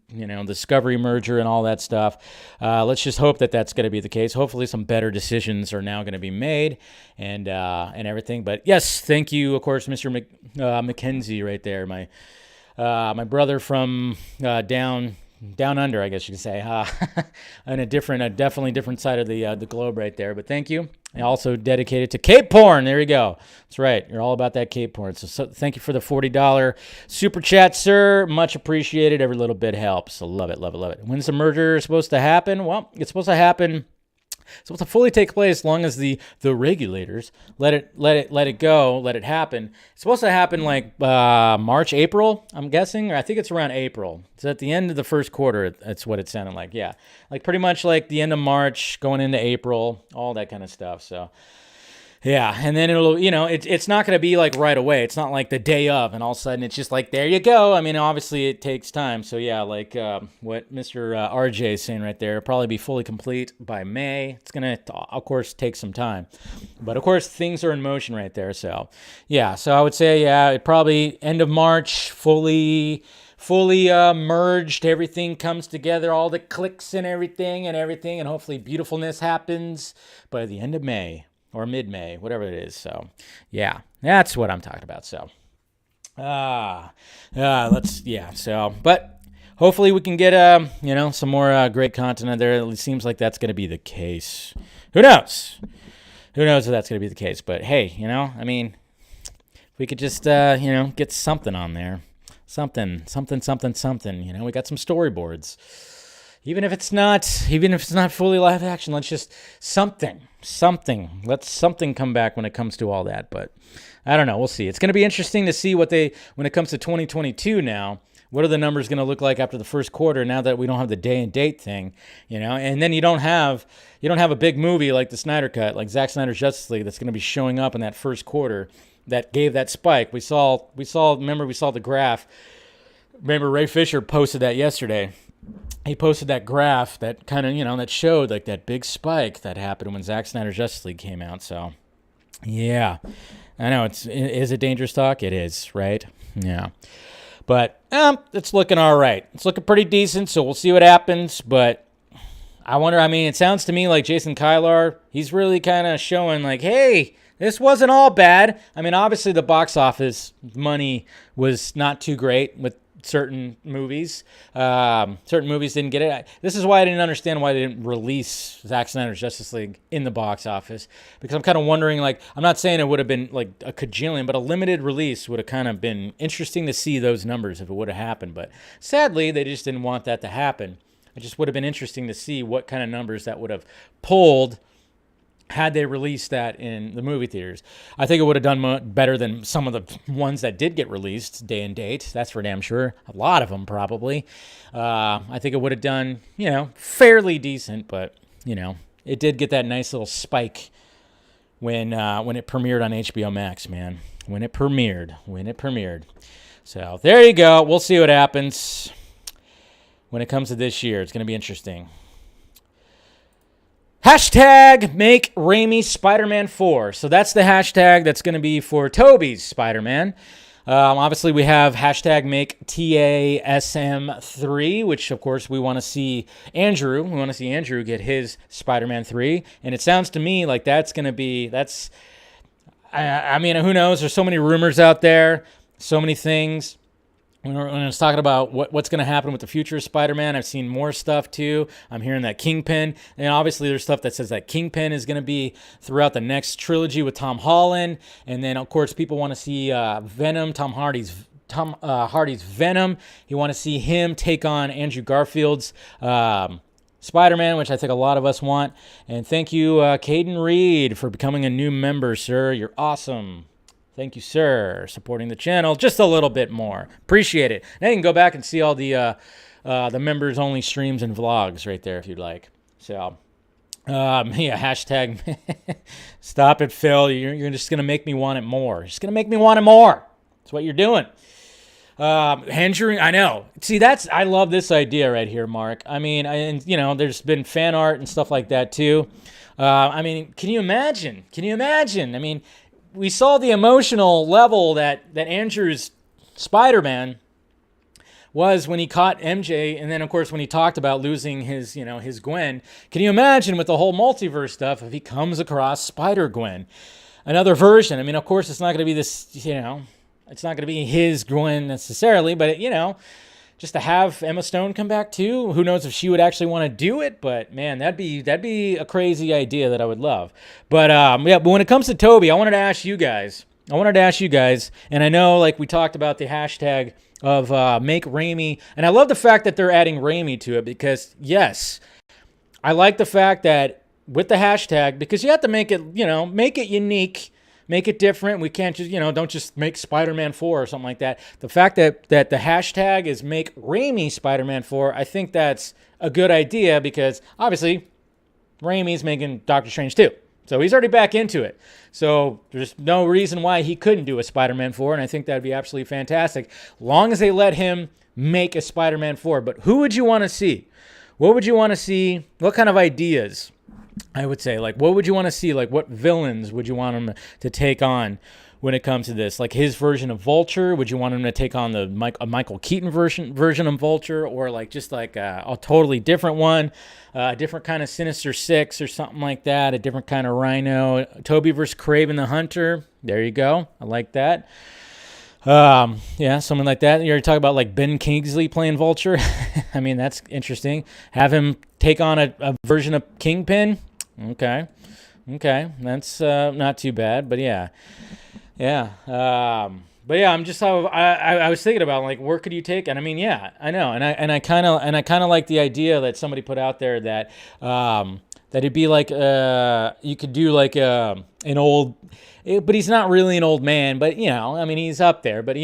B: Discovery merger and all that stuff. Let's just hope that that's going to be the case. Hopefully some better decisions are now going to be made and everything. But yes, thank you, of course, Mr. McKenzie right there. My brother from down down under, I guess you could say, on a definitely different side of the globe right there. But thank you. And also dedicated to Cape porn. There you go. That's right. You're all about that Cape porn. So thank you for the $40 super chat, sir. Much appreciated. Every little bit helps. I love it, love it, love it. When's the merger supposed to happen? Well, it's supposed to happen. It's supposed to fully take place as long as the regulators let it go, let it happen. It's supposed to happen like March, April, I'm guessing, or I think it's around April. It's at the end of the first quarter. That's what it sounded like. Yeah, like pretty much like the end of March, going into April, all that kind of stuff. So. Yeah, and then it'll, it's not going to be like right away. It's not like the day of, and all of a sudden it's just like, there you go. I mean, obviously it takes time. So yeah, like what Mr. RJ is saying right there, it'll probably be fully complete by May. It's going to, of course, take some time. But of course, things are in motion right there. So yeah, so I would say, yeah, it probably end of March, fully merged, everything comes together, all the clicks and everything, and hopefully beautifulness happens by the end of May. Or mid-May, whatever it is. So, yeah, that's what I'm talking about. So, but hopefully we can get, some more great content out there. It seems like that's going to be the case. Who knows? Who knows if that's going to be the case? But hey, I mean, if we could just, get something on there. Something. We got some storyboards. Even if it's not fully live action, let's just something. Let something come back when it comes to all that. But I don't know. We'll see. It's going to be interesting to see when it comes to 2022 now, what are the numbers going to look like after the first quarter now that we don't have the day and date thing, and then you don't have a big movie like the Snyder Cut, like Zack Snyder's Justice League, that's going to be showing up in that first quarter that gave that spike. We saw the graph. Remember Ray Fisher posted that yesterday. He posted that graph that kind of, that showed like that big spike that happened when Zack Snyder's Justice League came out. So, yeah, I know is it dangerous talk? It is, right? Yeah, but it's looking all right. It's looking pretty decent. So we'll see what happens. But I wonder. I mean, it sounds to me like Jason Kilar, he's really kind of showing like, hey, this wasn't all bad. I mean, obviously the box office money was not too great with certain movies. Certain movies didn't get it. This is why I didn't understand why they didn't release Zack Snyder's Justice League in the box office, because I'm kind of wondering, like, I'm not saying it would have been like a cajillion, but a limited release would have kind of been interesting to see those numbers if it would have happened. But sadly, they just didn't want that to happen. It just would have been interesting to see what kind of numbers that would have pulled had they released that in the movie theaters. I think it would have done better than some of the ones that did get released day and date. That's for damn sure. A lot of them probably. I think it would have done, fairly decent, but, it did get that nice little spike when it premiered on HBO Max, man. When it premiered. So there you go. We'll see what happens when it comes to this year. It's going to be interesting. Hashtag make Raimi Spider-Man 4. So that's the hashtag that's going to be for Tobey's Spider-Man. Obviously, we have hashtag make TASM3, which, of course, we want to see Andrew. We want to see Andrew get his Spider-Man 3. And it sounds to me like that's going to be, I mean, who knows? There's so many rumors out there, so many things. When I was talking about what's going to happen with the future of Spider-Man, I've seen more stuff too. I'm hearing that Kingpin, and obviously there's stuff that says that Kingpin is going to be throughout the next trilogy with Tom Holland, and then of course people want to see Venom, Tom Hardy's Venom. You want to see him take on Andrew Garfield's Spider-Man, which I think a lot of us want. And thank you, Caden Reed, for becoming a new member, sir. You're awesome. Thank you, sir, supporting the channel just a little bit more. Appreciate it. Now you can go back and see all the members-only streams and vlogs right there if you'd like. So, hashtag stop it, Phil. You're just going to make me want it more. Just going to make me want it more. That's what you're doing. Hendering, I know. See, I love this idea right here, Mark. I mean, there's been fan art and stuff like that too. I mean, can you imagine? I mean, we saw the emotional level that Andrew's Spider-Man was when he caught MJ, and then of course when he talked about losing his Gwen. Can you imagine with the whole multiverse stuff if he comes across Spider-Gwen, another version? I mean, of course it's not going to be this, it's not going to be his Gwen necessarily, but just to have Emma Stone come back too. Who knows if she would actually want to do it? But man, that'd be a crazy idea that I would love. But yeah, but when it comes to Toby, I wanted to ask you guys. And I know like we talked about the hashtag of make Raimi, and I love the fact that they're adding Raimi to it because yes, I like the fact that with the hashtag because you have to make it unique. Make it different. We can't just, don't just make Spider-Man 4 or something like that. The fact that the hashtag is make Raimi Spider-Man 4, I think that's a good idea because obviously Raimi's making Doctor Strange 2. So he's already back into it. So there's no reason why he couldn't do a Spider-Man 4, and I think that'd be absolutely fantastic. Long as they let him make a Spider-Man 4. But who would you want to see? What would you want to see? What kind of ideas? I would say, like, what would you want to see? Like, what villains would you want him to take on when it comes to this? Like, his version of Vulture? Would you want him to take on the Michael Keaton version of Vulture? Or, like, just like a totally different one? A different kind of Sinister Six or something like that? A different kind of Rhino? Toby versus Kraven the Hunter? There you go. I like that. Yeah, something like that. You're talking about like Ben Kingsley playing Vulture. I mean, that's interesting. Have him take on a version of Kingpin. Okay, that's not too bad. But yeah. But yeah, I was thinking about like where could you take? And I mean, yeah, I know, and I kind of like the idea that somebody put out there that that it'd be like you could do like an old. But he's not really an old man, but, I mean, he's up there. But,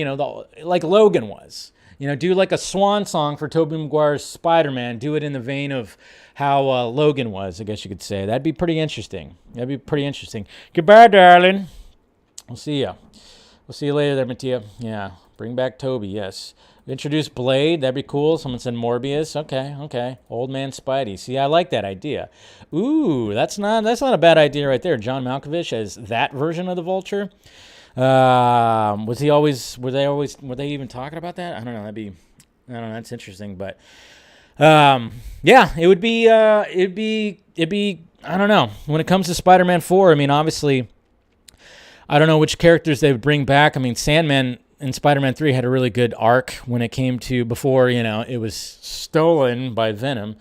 B: like Logan was. Do like a swan song for Tobey Maguire's Spider-Man. Do it in the vein of how Logan was, I guess you could say. That'd be pretty interesting. Goodbye, darling. We'll see ya. We'll see you later there, Mattia. Yeah, bring back Toby, yes. Introduce Blade, that'd be cool. Someone said Morbius. Okay. Old man Spidey. See, I like that idea. Ooh, that's not a bad idea right there. John Malkovich as that version of the Vulture. Were they even talking about that? I don't know. That's interesting, but yeah, it'd be I don't know. When it comes to Spider-Man 4, I mean, obviously I don't know which characters they would bring back. I mean, Sandman in Spider-Man 3 had a really good arc when it came to before, it was stolen by Venom.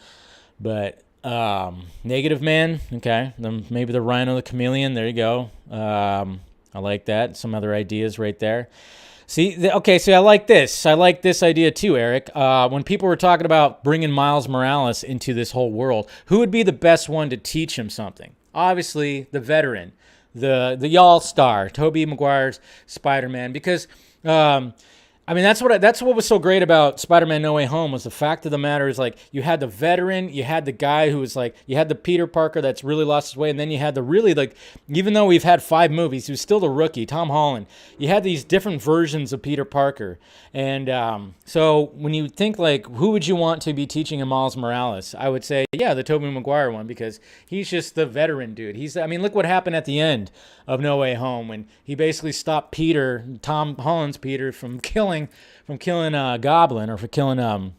B: But Negative Man, okay. Then maybe the Rhino the Chameleon, there you go. I like that. Some other ideas right there. See, I like this. I like this idea too, Eric. When people were talking about bringing Miles Morales into this whole world, who would be the best one to teach him something? Obviously, the veteran, the all-star, Tobey Maguire's Spider-Man, because I mean, that's what was so great about Spider-Man No Way Home was the fact of the matter is, like, you had the veteran, you had the guy who was like, you had the Peter Parker that's really lost his way, and then you had the really, like, even though we've had 5 movies, he was still the rookie, Tom Holland. You had these different versions of Peter Parker. And so when you think, like, who would you want to be teaching him Miles Morales? I would say, yeah, the Tobey Maguire one, because he's just the veteran dude. I mean, look what happened at the end of No Way Home when he basically stopped Tom Holland's Peter from killing Goblin, or for killing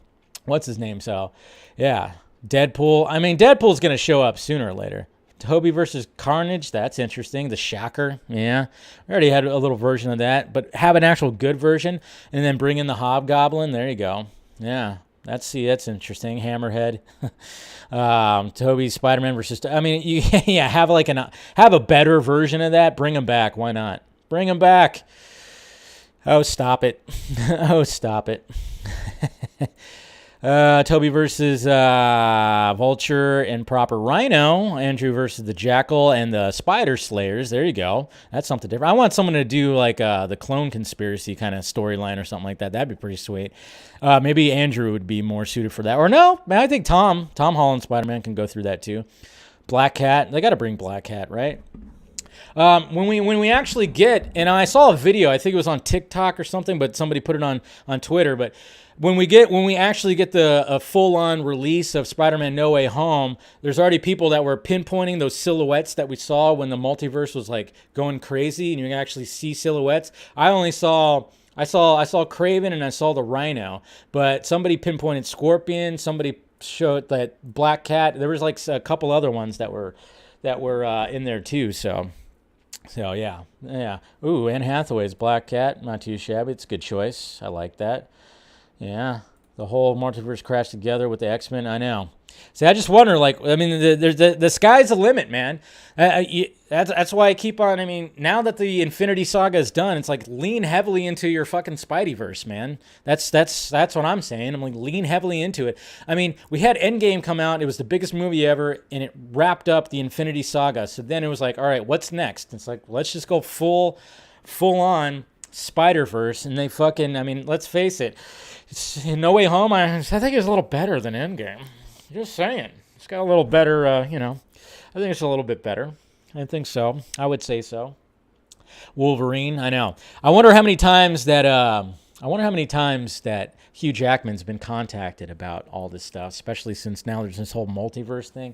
B: what's his name. So yeah, Deadpool. I mean, Deadpool's gonna show up sooner or later. Toby versus Carnage, that's interesting. The Shocker, yeah, we already had a little version of that, but have an actual good version, and then bring in the Hobgoblin. There you go. Yeah, that's interesting. Hammerhead. Toby's Spider-Man versus. I mean, you yeah, have a better version of that. Bring him back. Why not? Bring him back. Oh, stop it. Toby versus Vulture and proper Rhino. Andrew versus the Jackal and the Spider Slayers. There you go. That's something different. I want someone to do like the Clone Conspiracy kind of storyline or something like that. That'd be pretty sweet. Maybe Andrew would be more suited for that. Or no, man, I think Tom Holland Spider-Man can go through that too. Black Cat. They got to bring Black Cat, right? When we actually get, and I saw a video, I think it was on TikTok or something, but somebody put it on Twitter. But when we actually get a full-on release of Spider-Man No Way Home, there's already people that were pinpointing those silhouettes that we saw when the multiverse was like going crazy, and you can actually see silhouettes. I saw Kraven and I saw the Rhino, but somebody pinpointed Scorpion. Somebody showed that Black Cat. There was like a couple other ones that were in there too. So yeah. Ooh, Anne Hathaway's Black Cat, not too shabby. It's a good choice. I like that. Yeah. The whole multiverse crashed together with the X-Men. I know. See, I just wonder, like, I mean, the sky's the limit, man. That's why I keep on. I mean, now that the Infinity Saga is done, it's like lean heavily into your fucking Spideyverse, man. That's what I'm saying. I'm like, lean heavily into it. I mean, we had Endgame come out. It was the biggest movie ever, and it wrapped up the Infinity Saga. So then it was like, all right, what's next? It's like, let's just go full on Spider-Verse, and they fucking. I mean, let's face it. It's, No Way Home, I think it's a little better than Endgame. Just saying. It's got a little better, I think it's a little bit better. I think so. I would say so. Wolverine, I know. I wonder how many times that Hugh Jackman's been contacted about all this stuff, especially since now there's this whole multiverse thing.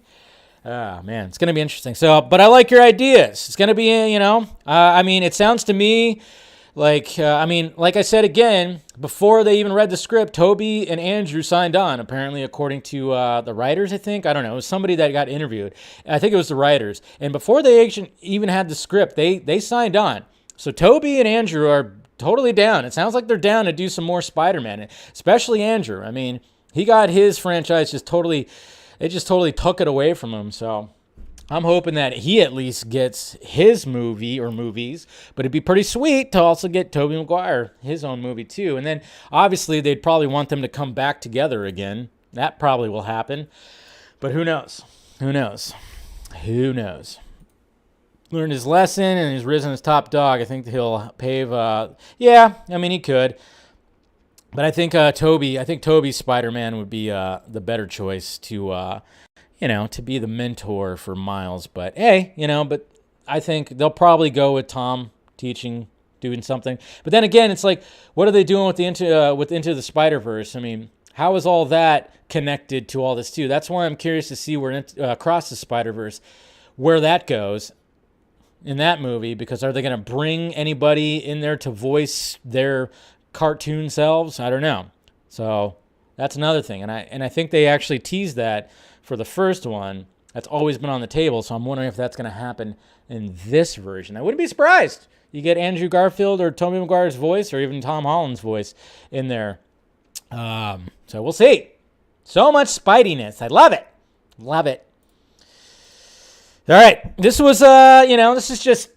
B: Man, it's going to be interesting. So, but I like your ideas. It's going to be, I mean, it sounds to me like I said again, before they even read the script, Toby and Andrew signed on, apparently, according to the writers, I think. I don't know. It was somebody that got interviewed. I think it was the writers. And before they even had the script, they signed on. So Toby and Andrew are totally down. It sounds like they're down to do some more Spider-Man, especially Andrew. I mean, he got his franchise they just totally took it away from him, so I'm hoping that he at least gets his movie or movies, but it'd be pretty sweet to also get Tobey Maguire his own movie too. And then obviously they'd probably want them to come back together again. That probably will happen, but who knows? Who knows? Learned his lesson and he's risen as top dog. I think he'll pave. He could. But I think Toby's Spider-Man would be the better choice to be the mentor for Miles. But hey, but I think they'll probably go with Tom teaching, doing something. But then again, it's like, what are they doing with Into the Spider-Verse? I mean, how is all that connected to all this too? That's why I'm curious to see where Across the Spider-Verse, where that goes in that movie. Because are they going to bring anybody in there to voice their cartoon selves? I don't know. So that's another thing, and I think they actually teased that for the first one. That's always been on the table, so I'm wondering if that's going to happen in this version. I wouldn't be surprised. You get Andrew Garfield or Tobey Maguire's voice or even Tom Holland's voice in there. So we'll see. So much Spideyness. I love it. Love it. All right. This was, this is just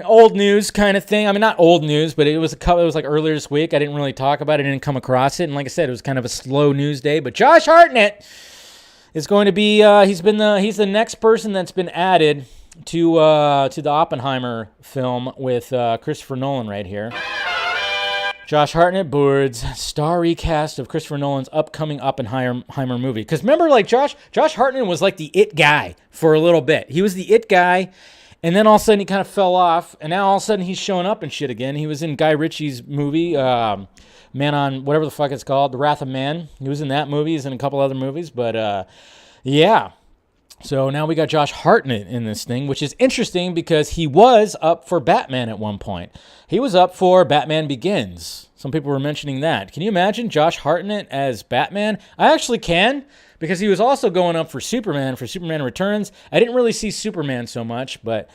B: old news kind of thing. I mean, not old news, but it was like earlier this week. I didn't really talk about it. I didn't come across it. And like I said, it was kind of a slow news day. But Josh Hartnett is going to be, he's the next person that's been added to the Oppenheimer film with Christopher Nolan right here. Josh Hartnett boards star recast of Christopher Nolan's upcoming Oppenheimer movie. Because remember, like Josh Hartnett was like the it guy for a little bit. He was the it guy. And then all of a sudden he kind of fell off, and now all of a sudden he's showing up and shit again. He was in Guy Ritchie's movie, Man on whatever the fuck it's called, The Wrath of Man. He was in that movie. He's in a couple other movies, but yeah. So now we got Josh Hartnett in this thing, which is interesting because he was up for Batman at one point. He was up for Batman Begins. Some people were mentioning that. Can you imagine Josh Hartnett as Batman? I actually can, because he was also going up for Superman Returns. I didn't really see Superman so much, but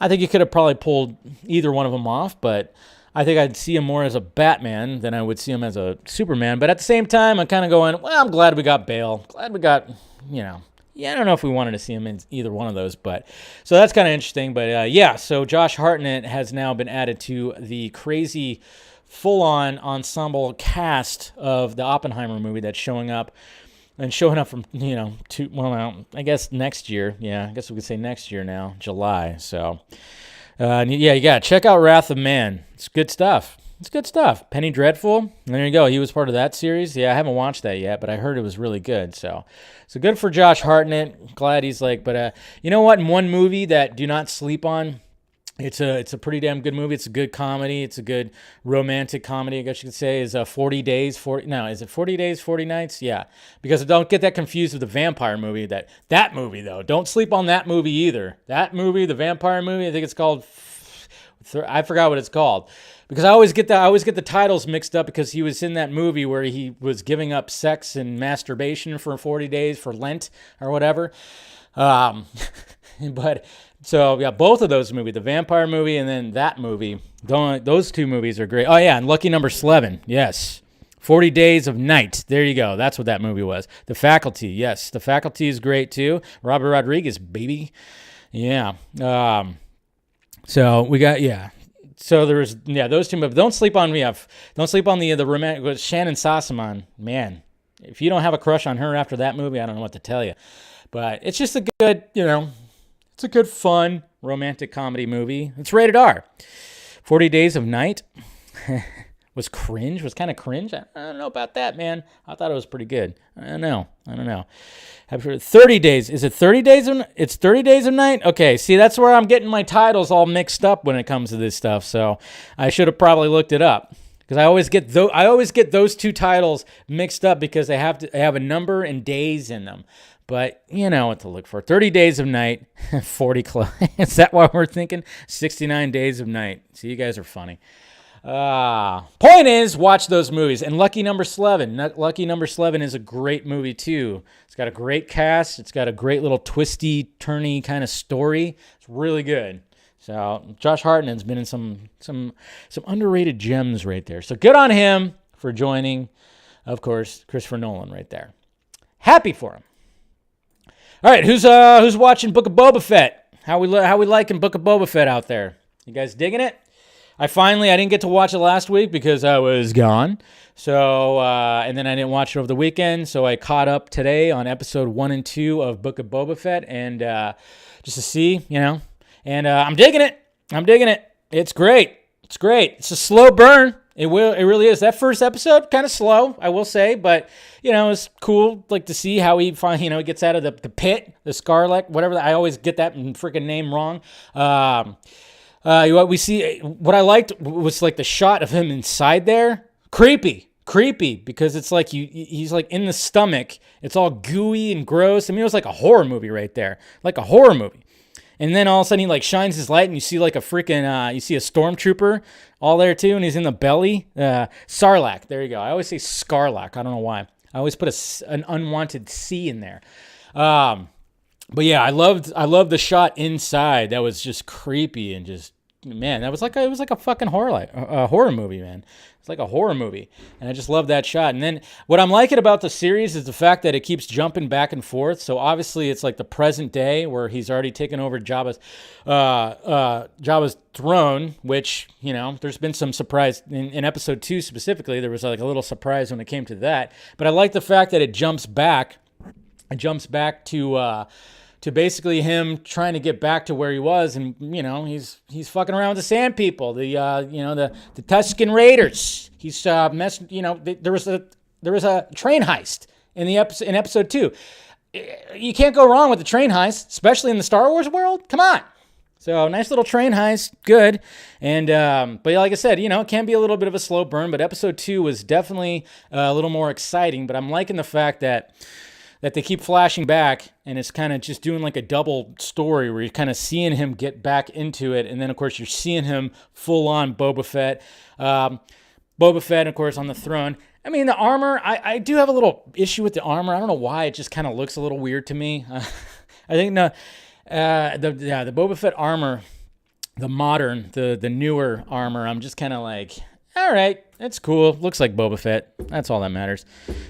B: I think he could have probably pulled either one of them off, but I think I'd see him more as a Batman than I would see him as a Superman. But at the same time, I'm kind of going, well, I'm glad we got Bale. Glad we got, I don't know if we wanted to see him in either one of those, but so that's kind of interesting. But so Josh Hartnett has now been added to the crazy full-on ensemble cast of the Oppenheimer movie that's showing up from, I guess next year. Yeah, I guess we could say next year now, July. So, you got to check out Wrath of Man. It's good stuff. Penny Dreadful. There you go. He was part of that series. Yeah, I haven't watched that yet, but I heard it was really good. So good for Josh Hartnett. Glad he's but you know what? In one movie that do not sleep on, it's a pretty damn good movie. It's a good comedy. It's a good romantic comedy, I guess you could say, is 40 Days, 40... No, is it 40 Days, 40 Nights? Yeah. Because don't get that confused with the vampire movie. That movie, though. Don't sleep on that movie either. That movie, the vampire movie, I think it's called... I forgot what it's called. Because I always get the titles mixed up because he was in that movie where he was giving up sex and masturbation for 40 days for Lent or whatever. But... So, yeah, both of those movies, the vampire movie and then that movie, those two movies are great. Oh, yeah, and Lucky Number 11, yes. 40 Days of Night. There you go. That's what that movie was. The Faculty. Yes, The Faculty is great too. Robert Rodriguez, baby. Yeah. So we got, yeah. So there's, those two movies. Don't sleep on me. Don't sleep on the romantic with Shannon Sossamon. Man, if you don't have a crush on her after that movie, I don't know what to tell you. But it's just a good, it's a good, fun, romantic comedy movie. It's rated R. 40 Days of Night was kind of cringe. I don't know about that, man. I thought it was pretty good. I don't know. 30 Days. Is it 30 Days of Night? It's 30 Days of Night? Okay, see, that's where I'm getting my titles all mixed up when it comes to this stuff. So I should have probably looked it up. Because I always get those two titles mixed up because they have a number and days in them. But you know what to look for. 30 Days of Night, 40 Club. Is that what we're thinking? 69 Days of Night. See, you guys are funny. Point is, watch those movies. And Lucky Number 11. Lucky Number 11 is a great movie too. It's got a great cast. It's got a great little twisty, turny kind of story. It's really good. So Josh Hartnett's been in some underrated gems right there. So good on him for joining, of course, Christopher Nolan right there. Happy for him. All right, who's watching Book of Boba Fett? How we liking Book of Boba Fett out there? You guys digging it? I didn't get to watch it last week because I was gone. So and then I didn't watch it over the weekend. So I caught up today on episode 1 and 2 of Book of Boba Fett, and just to see, and I'm digging it. It's great. It's a slow burn. It really is. That first episode, kind of slow, I will say, but it's cool, like to see how he he gets out of the pit, the Scarlet, whatever. I always get that freaking name wrong. What I liked was like the shot of him inside there. Creepy, because it's like he's like in the stomach. It's all gooey and gross. I mean, it was like a horror movie right there, like a horror movie. And then all of a sudden he like shines his light and you see like a freaking, you see a stormtrooper all there too. And he's in the belly. Sarlacc. There you go. I always say Scarlac. I don't know why. I always put an unwanted C in there. But yeah, I loved the shot inside. That was just creepy and just, man, it was like a fucking horror movie, man. It's like a horror movie, and I just love that shot. And then what I'm liking about the series is the fact that it keeps jumping back and forth. So obviously it's like the present day where he's already taken over Jabba's throne, which there's been some surprise in episode 2 specifically. There was like a little surprise when it came to that, but I like the fact that it jumps back. It jumps back to basically him trying to get back to where he was, and he's fucking around with the Sand People, the Tusken Raiders. He's messing. There was a train heist in episode 2. You can't go wrong with the train heist, especially in the Star Wars world. Come on. So nice little train heist, good. And but like I said, it can be a little bit of a slow burn, but episode 2 was definitely a little more exciting. But I'm liking the fact that they keep flashing back, and it's kind of just doing like a double story where you're kind of seeing him get back into it, and then, of course, you're seeing him full-on Boba Fett. Boba Fett, of course, on the throne. I mean, the armor, I do have a little issue with the armor. I don't know why. It just kind of looks a little weird to me. I think the Boba Fett armor, the modern, the newer armor, I'm just kind of like, all right, that's cool. Looks like Boba Fett. That's all that matters.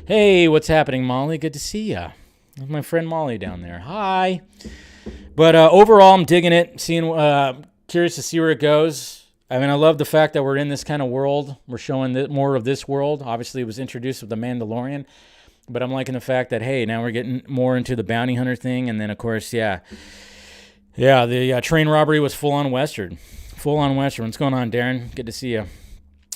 B: Hey, what's happening, Molly? Good to see ya. My friend Molly down there. Hi. But overall, I'm digging it. Curious to see where it goes. I mean, I love the fact that we're in this kind of world. We're showing more of this world. Obviously, it was introduced with The Mandalorian. But I'm liking the fact that, hey, now we're getting more into the bounty hunter thing. And then, of course, the train robbery was full-on Western. Full-on Western. What's going on, Darren? Good to see you.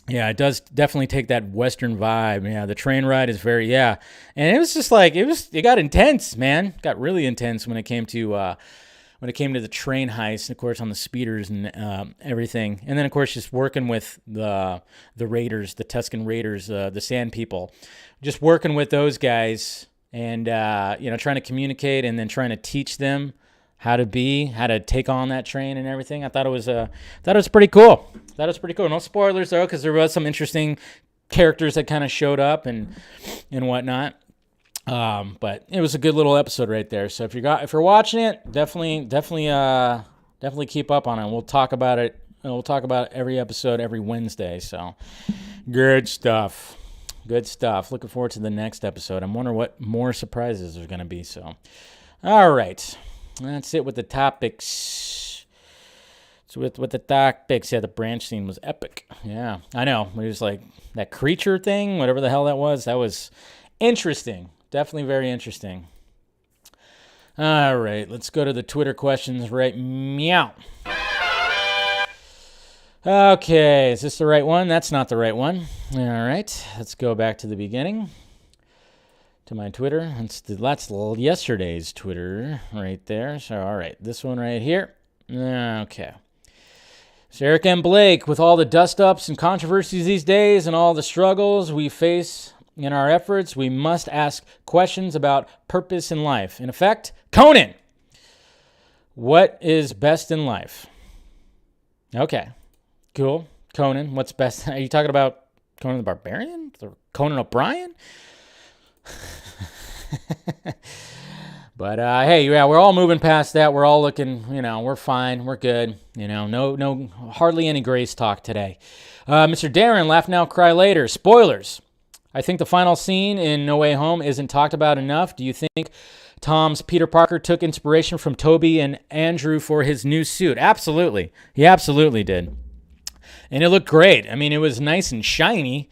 B: Yeah, it does definitely take that Western vibe. Yeah, the train ride is very, and it was just like, it got intense, man. It got really intense when it came to the train heist, and of course on the speeders and everything. And then of course just working with the Raiders, the Tusken Raiders, the Sand People, just working with those guys and trying to communicate and then trying to teach them how to take on that train and everything. I thought it was pretty cool. No spoilers though, because there was some interesting characters that kind of showed up and whatnot. But it was a good little episode right there. So if you're watching it, definitely keep up on it. We'll talk about it. We'll talk about every episode every Wednesday. So good stuff. Good stuff. Looking forward to the next episode. I'm wondering what more surprises there's going to be. So, all right. That's it with the topics. So with the topics, yeah, the branch scene was epic. Yeah, I know. It was like that creature thing, whatever the hell that was. That was interesting. Definitely very interesting. All right, let's go to the Twitter questions right meow. Okay, is this the right one? That's not the right one. All right, let's go back to the beginning. To my Twitter. That's yesterday's Twitter right there. So, all right, this one right here. Okay. So, Eric M. Blake, with all the dust-ups and controversies these days and all the struggles we face in our efforts, we must ask questions about purpose in life. In effect, Conan, what is best in life? Okay, cool. Conan, what's best? Are you talking about Conan the Barbarian? Or Conan O'Brien? But hey, yeah, we're all moving past that. We're all looking, we're fine, we're good. No, hardly any Grace talk today. Mr. Darren, laugh now, cry later. Spoilers. I think the final scene in No Way Home isn't talked about enough. Do you think Tom's Peter Parker took inspiration from Toby and Andrew for his new suit? Absolutely. He absolutely did. And it looked great. I mean, it was nice and shiny.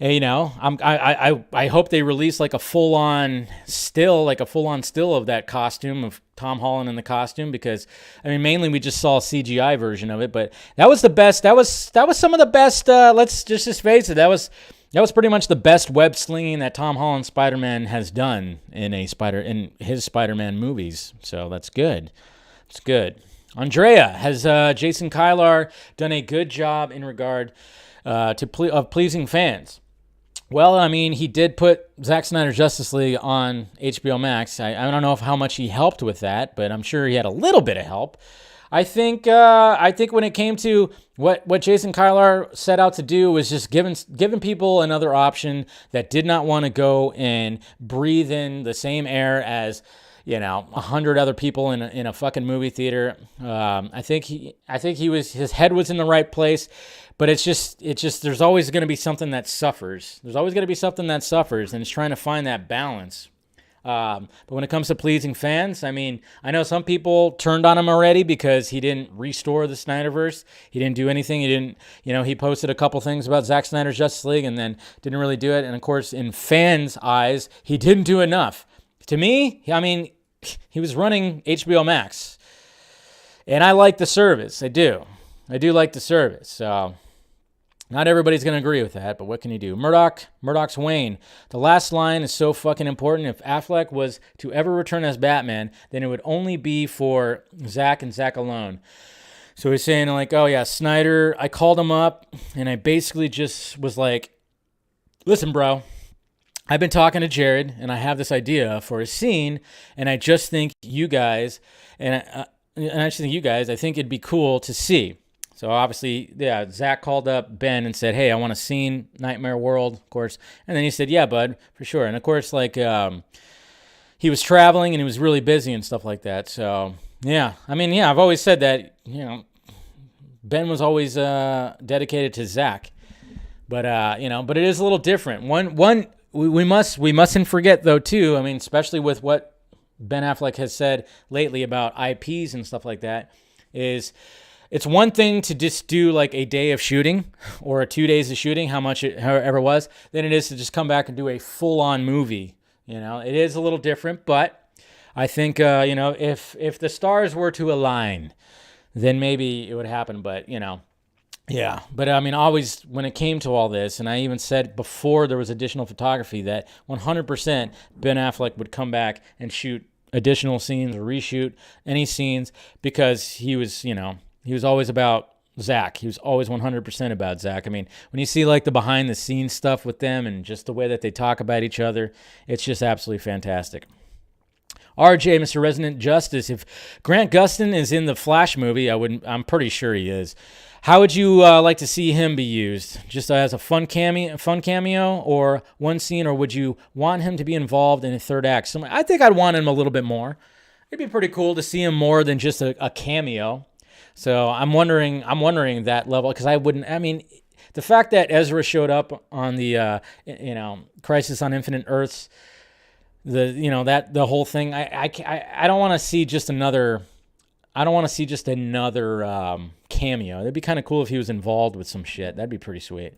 B: I hope they release like a full-on still of that costume of Tom Holland in the costume, because mainly we just saw a CGI version of it, but that was the best. That was some of the best. Let's just face it. That was pretty much the best web slinging that Tom Holland Spider-Man has done in his Spider-Man movies. So that's good. It's good. Andrea, has Jason Kilar done a good job in regard of pleasing fans? Well, he did put Zack Snyder's Justice League on HBO Max. I don't know how much he helped with that, but I'm sure he had a little bit of help. I think when it came to what Jason Kilar set out to do was just giving people another option that did not want to go and breathe in the same air as 100 other people in a fucking movie theater. I think his head was in the right place. But it's just there's always going to be something that suffers. There's always going to be something that suffers, and it's trying to find that balance. But when it comes to pleasing fans, I know some people turned on him already because he didn't restore the Snyderverse. He didn't do anything. He didn't, he posted a couple things about Zack Snyder's Justice League and then didn't really do it. And of course, in fans' eyes, he didn't do enough. To me, he was running HBO Max, and I like the service. I do like the service. So. Not everybody's going to agree with that, but what can you do? Murdoch's Wayne. The last line is so fucking important. If Affleck was to ever return as Batman, then it would only be for Zack and Zack alone. So he's saying like, oh yeah, Snyder, I called him up and I basically just was like, listen, bro, I've been talking to Jared and I have this idea for a scene and I just think you guys, I think it'd be cool to see. So obviously, yeah, Zack called up Ben and said, hey, I want a scene, Nightmare World, of course. And then he said, yeah, bud, for sure. And of course, he was traveling and he was really busy and stuff like that. So, yeah, I've always said that, Ben was always dedicated to Zack. But, but it is a little different. We mustn't forget, though, too, especially with what Ben Affleck has said lately about IPs and stuff like that, is... It's one thing to just do like a day of shooting or 2 days of shooting, however it was, than it is to just come back and do a full-on movie. It is a little different, but I think, if the stars were to align, then maybe it would happen. But, yeah. But, always when it came to all this, and I even said before there was additional photography that 100% Ben Affleck would come back and shoot additional scenes or reshoot any scenes because he was, he was always about Zack. He was always 100% about Zack. When you see like the behind the scenes stuff with them and just the way that they talk about each other, it's just absolutely fantastic. RJ, Mr. Resident Justice, if Grant Gustin is in the Flash movie, I'm pretty sure he is. How would you like to see him be used? Just as a fun cameo or one scene, or would you want him to be involved in a third act? So I think I'd want him a little bit more. It'd be pretty cool to see him more than just a cameo. So I'm wondering that level, because I wouldn't. the fact that Ezra showed up on the Crisis on Infinite Earths, the whole thing. I don't want to see just another. I don't want to see just another cameo. It'd be kind of cool if he was involved with some shit. That'd be pretty sweet.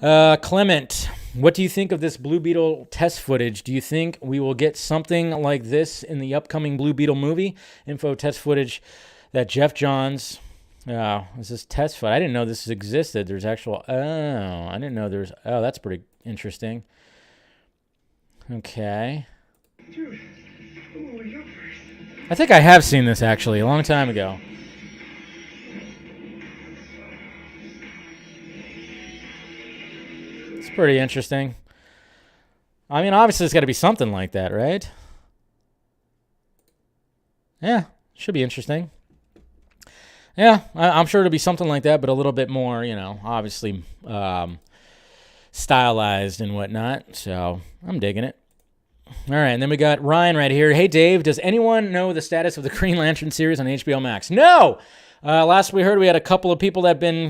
B: Clement, what do you think of this Blue Beetle test footage? Do you think we will get something like this in the upcoming Blue Beetle movie? Info test footage that Jeff Johns. Is this test footage? I didn't know this existed. There's actual. I didn't know there's. Oh, that's pretty interesting. Okay.
A: Dude, you're first.
B: I think I have seen this actually a long time ago. It's pretty interesting. I mean, obviously, it's got to be something like that, right? Yeah, should be interesting. Yeah, I'm sure it'll be something like that, but a little bit more, obviously stylized and whatnot. So I'm digging it. All right, and then we got Ryan right here. Hey, Dave, does anyone know the status of the Green Lantern series on HBO Max? No! Last we heard, we had a couple of people that have been,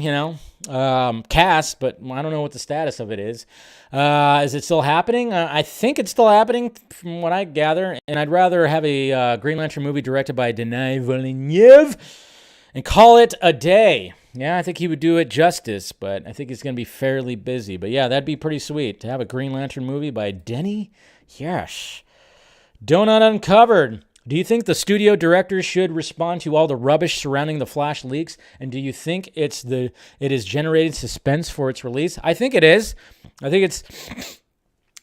B: cast, but I don't know what the status of it is. Is it still happening? I think it's still happening from what I gather, and I'd rather have a Green Lantern movie directed by Denis Villeneuve and call it a day. Yeah, I think he would do it justice, but I think he's going to be fairly busy. But yeah, that'd be pretty sweet to have a Green Lantern movie by Denny. Yes. Donut Uncovered. Do you think the studio directors should respond to all the rubbish surrounding the Flash leaks? And do you think it is generating suspense for its release? I think it is. I think it's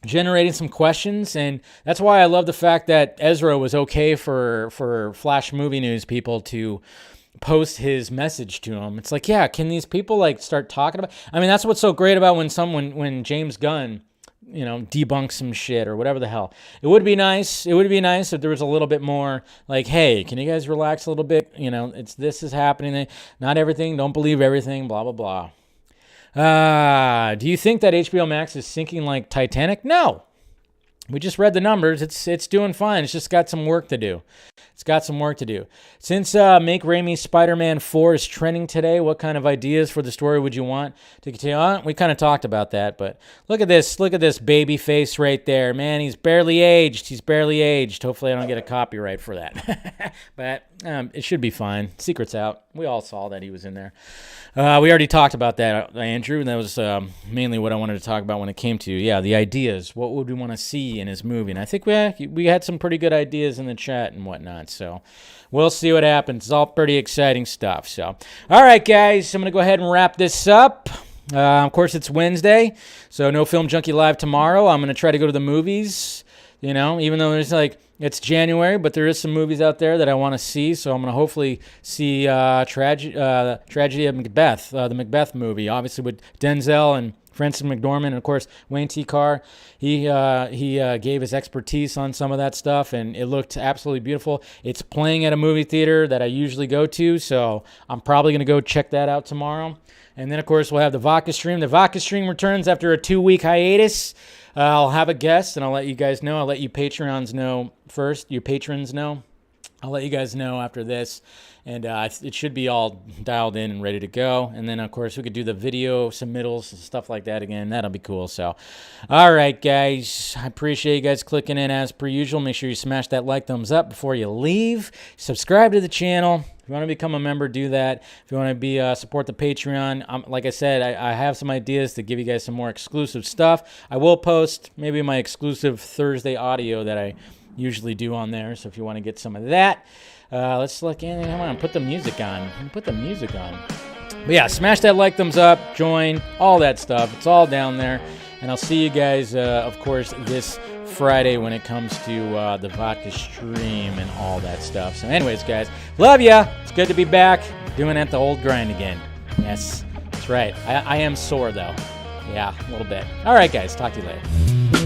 B: generating some questions, and that's why I love the fact that Ezra was okay for Flash movie news people to post his message to him. It's like, yeah, can these people start talking about? I mean, that's what's so great about when James Gunn debunk some shit or whatever the hell. It would be nice. It would be nice if there was a little bit more hey, can you guys relax a little bit? This is happening. Not everything. Don't believe everything. Blah, blah, blah. Do you think that HBO Max is sinking like Titanic? No. We just read the numbers. It's doing fine. It's just got some work to do. Since Make Raimi's Spider-Man 4 is trending today, what kind of ideas for the story would you want to continue on? We kind of talked about that, but look at this baby face right there. Man, he's barely aged. Hopefully I don't get a copyright for that. But it should be fine. Secret's out. We all saw that he was in there. We already talked about that, Andrew, and that was mainly what I wanted to talk about when it came to, the ideas. What would we want to see in his movie? And I think we had some pretty good ideas in the chat and whatnot, so we'll see what happens. It's all pretty exciting stuff. So, all right, guys, I'm going to go ahead and wrap this up. Of course, it's Wednesday, so no Film Junkie Live tomorrow. I'm going to try to go to the movies, even though there's it's January, but there is some movies out there that I want to see, so I'm going to hopefully see Tragedy of Macbeth, the Macbeth movie, obviously with Denzel and Francis McDormand, and of course Wayne T. Carr. He gave his expertise on some of that stuff, and it looked absolutely beautiful. It's playing at a movie theater that I usually go to, so I'm probably going to go check that out tomorrow. And then, of course, we'll have the Vodka Stream. The Vodka Stream returns after a 2-week hiatus. I'll have a guest, and I'll let you guys know. I'll let you Patreons know first. Your patrons know. I'll let you guys know after this. And it should be all dialed in and ready to go. And then, of course, we could do the video submittals and stuff like that again. That'll be cool. So, all right, guys. I appreciate you guys clicking in as per usual. Make sure you smash that thumbs up before you leave. Subscribe to the channel. If you want to become a member, do that. If you want to support the Patreon, like I said, I have some ideas to give you guys some more exclusive stuff. I will post maybe my exclusive Thursday audio that I usually do on there. So if you want to get some of that, let's look in. Come on, put the music on. But yeah, smash that thumbs up, join, all that stuff. It's all down there. And I'll see you guys, of course, this Friday when it comes to the Vodka Stream and all that stuff. So anyways, guys, love ya. It's good to be back doing it the old grind again. Yes, that's right. I am sore, though. Yeah, a little bit. All right, guys, talk to you later.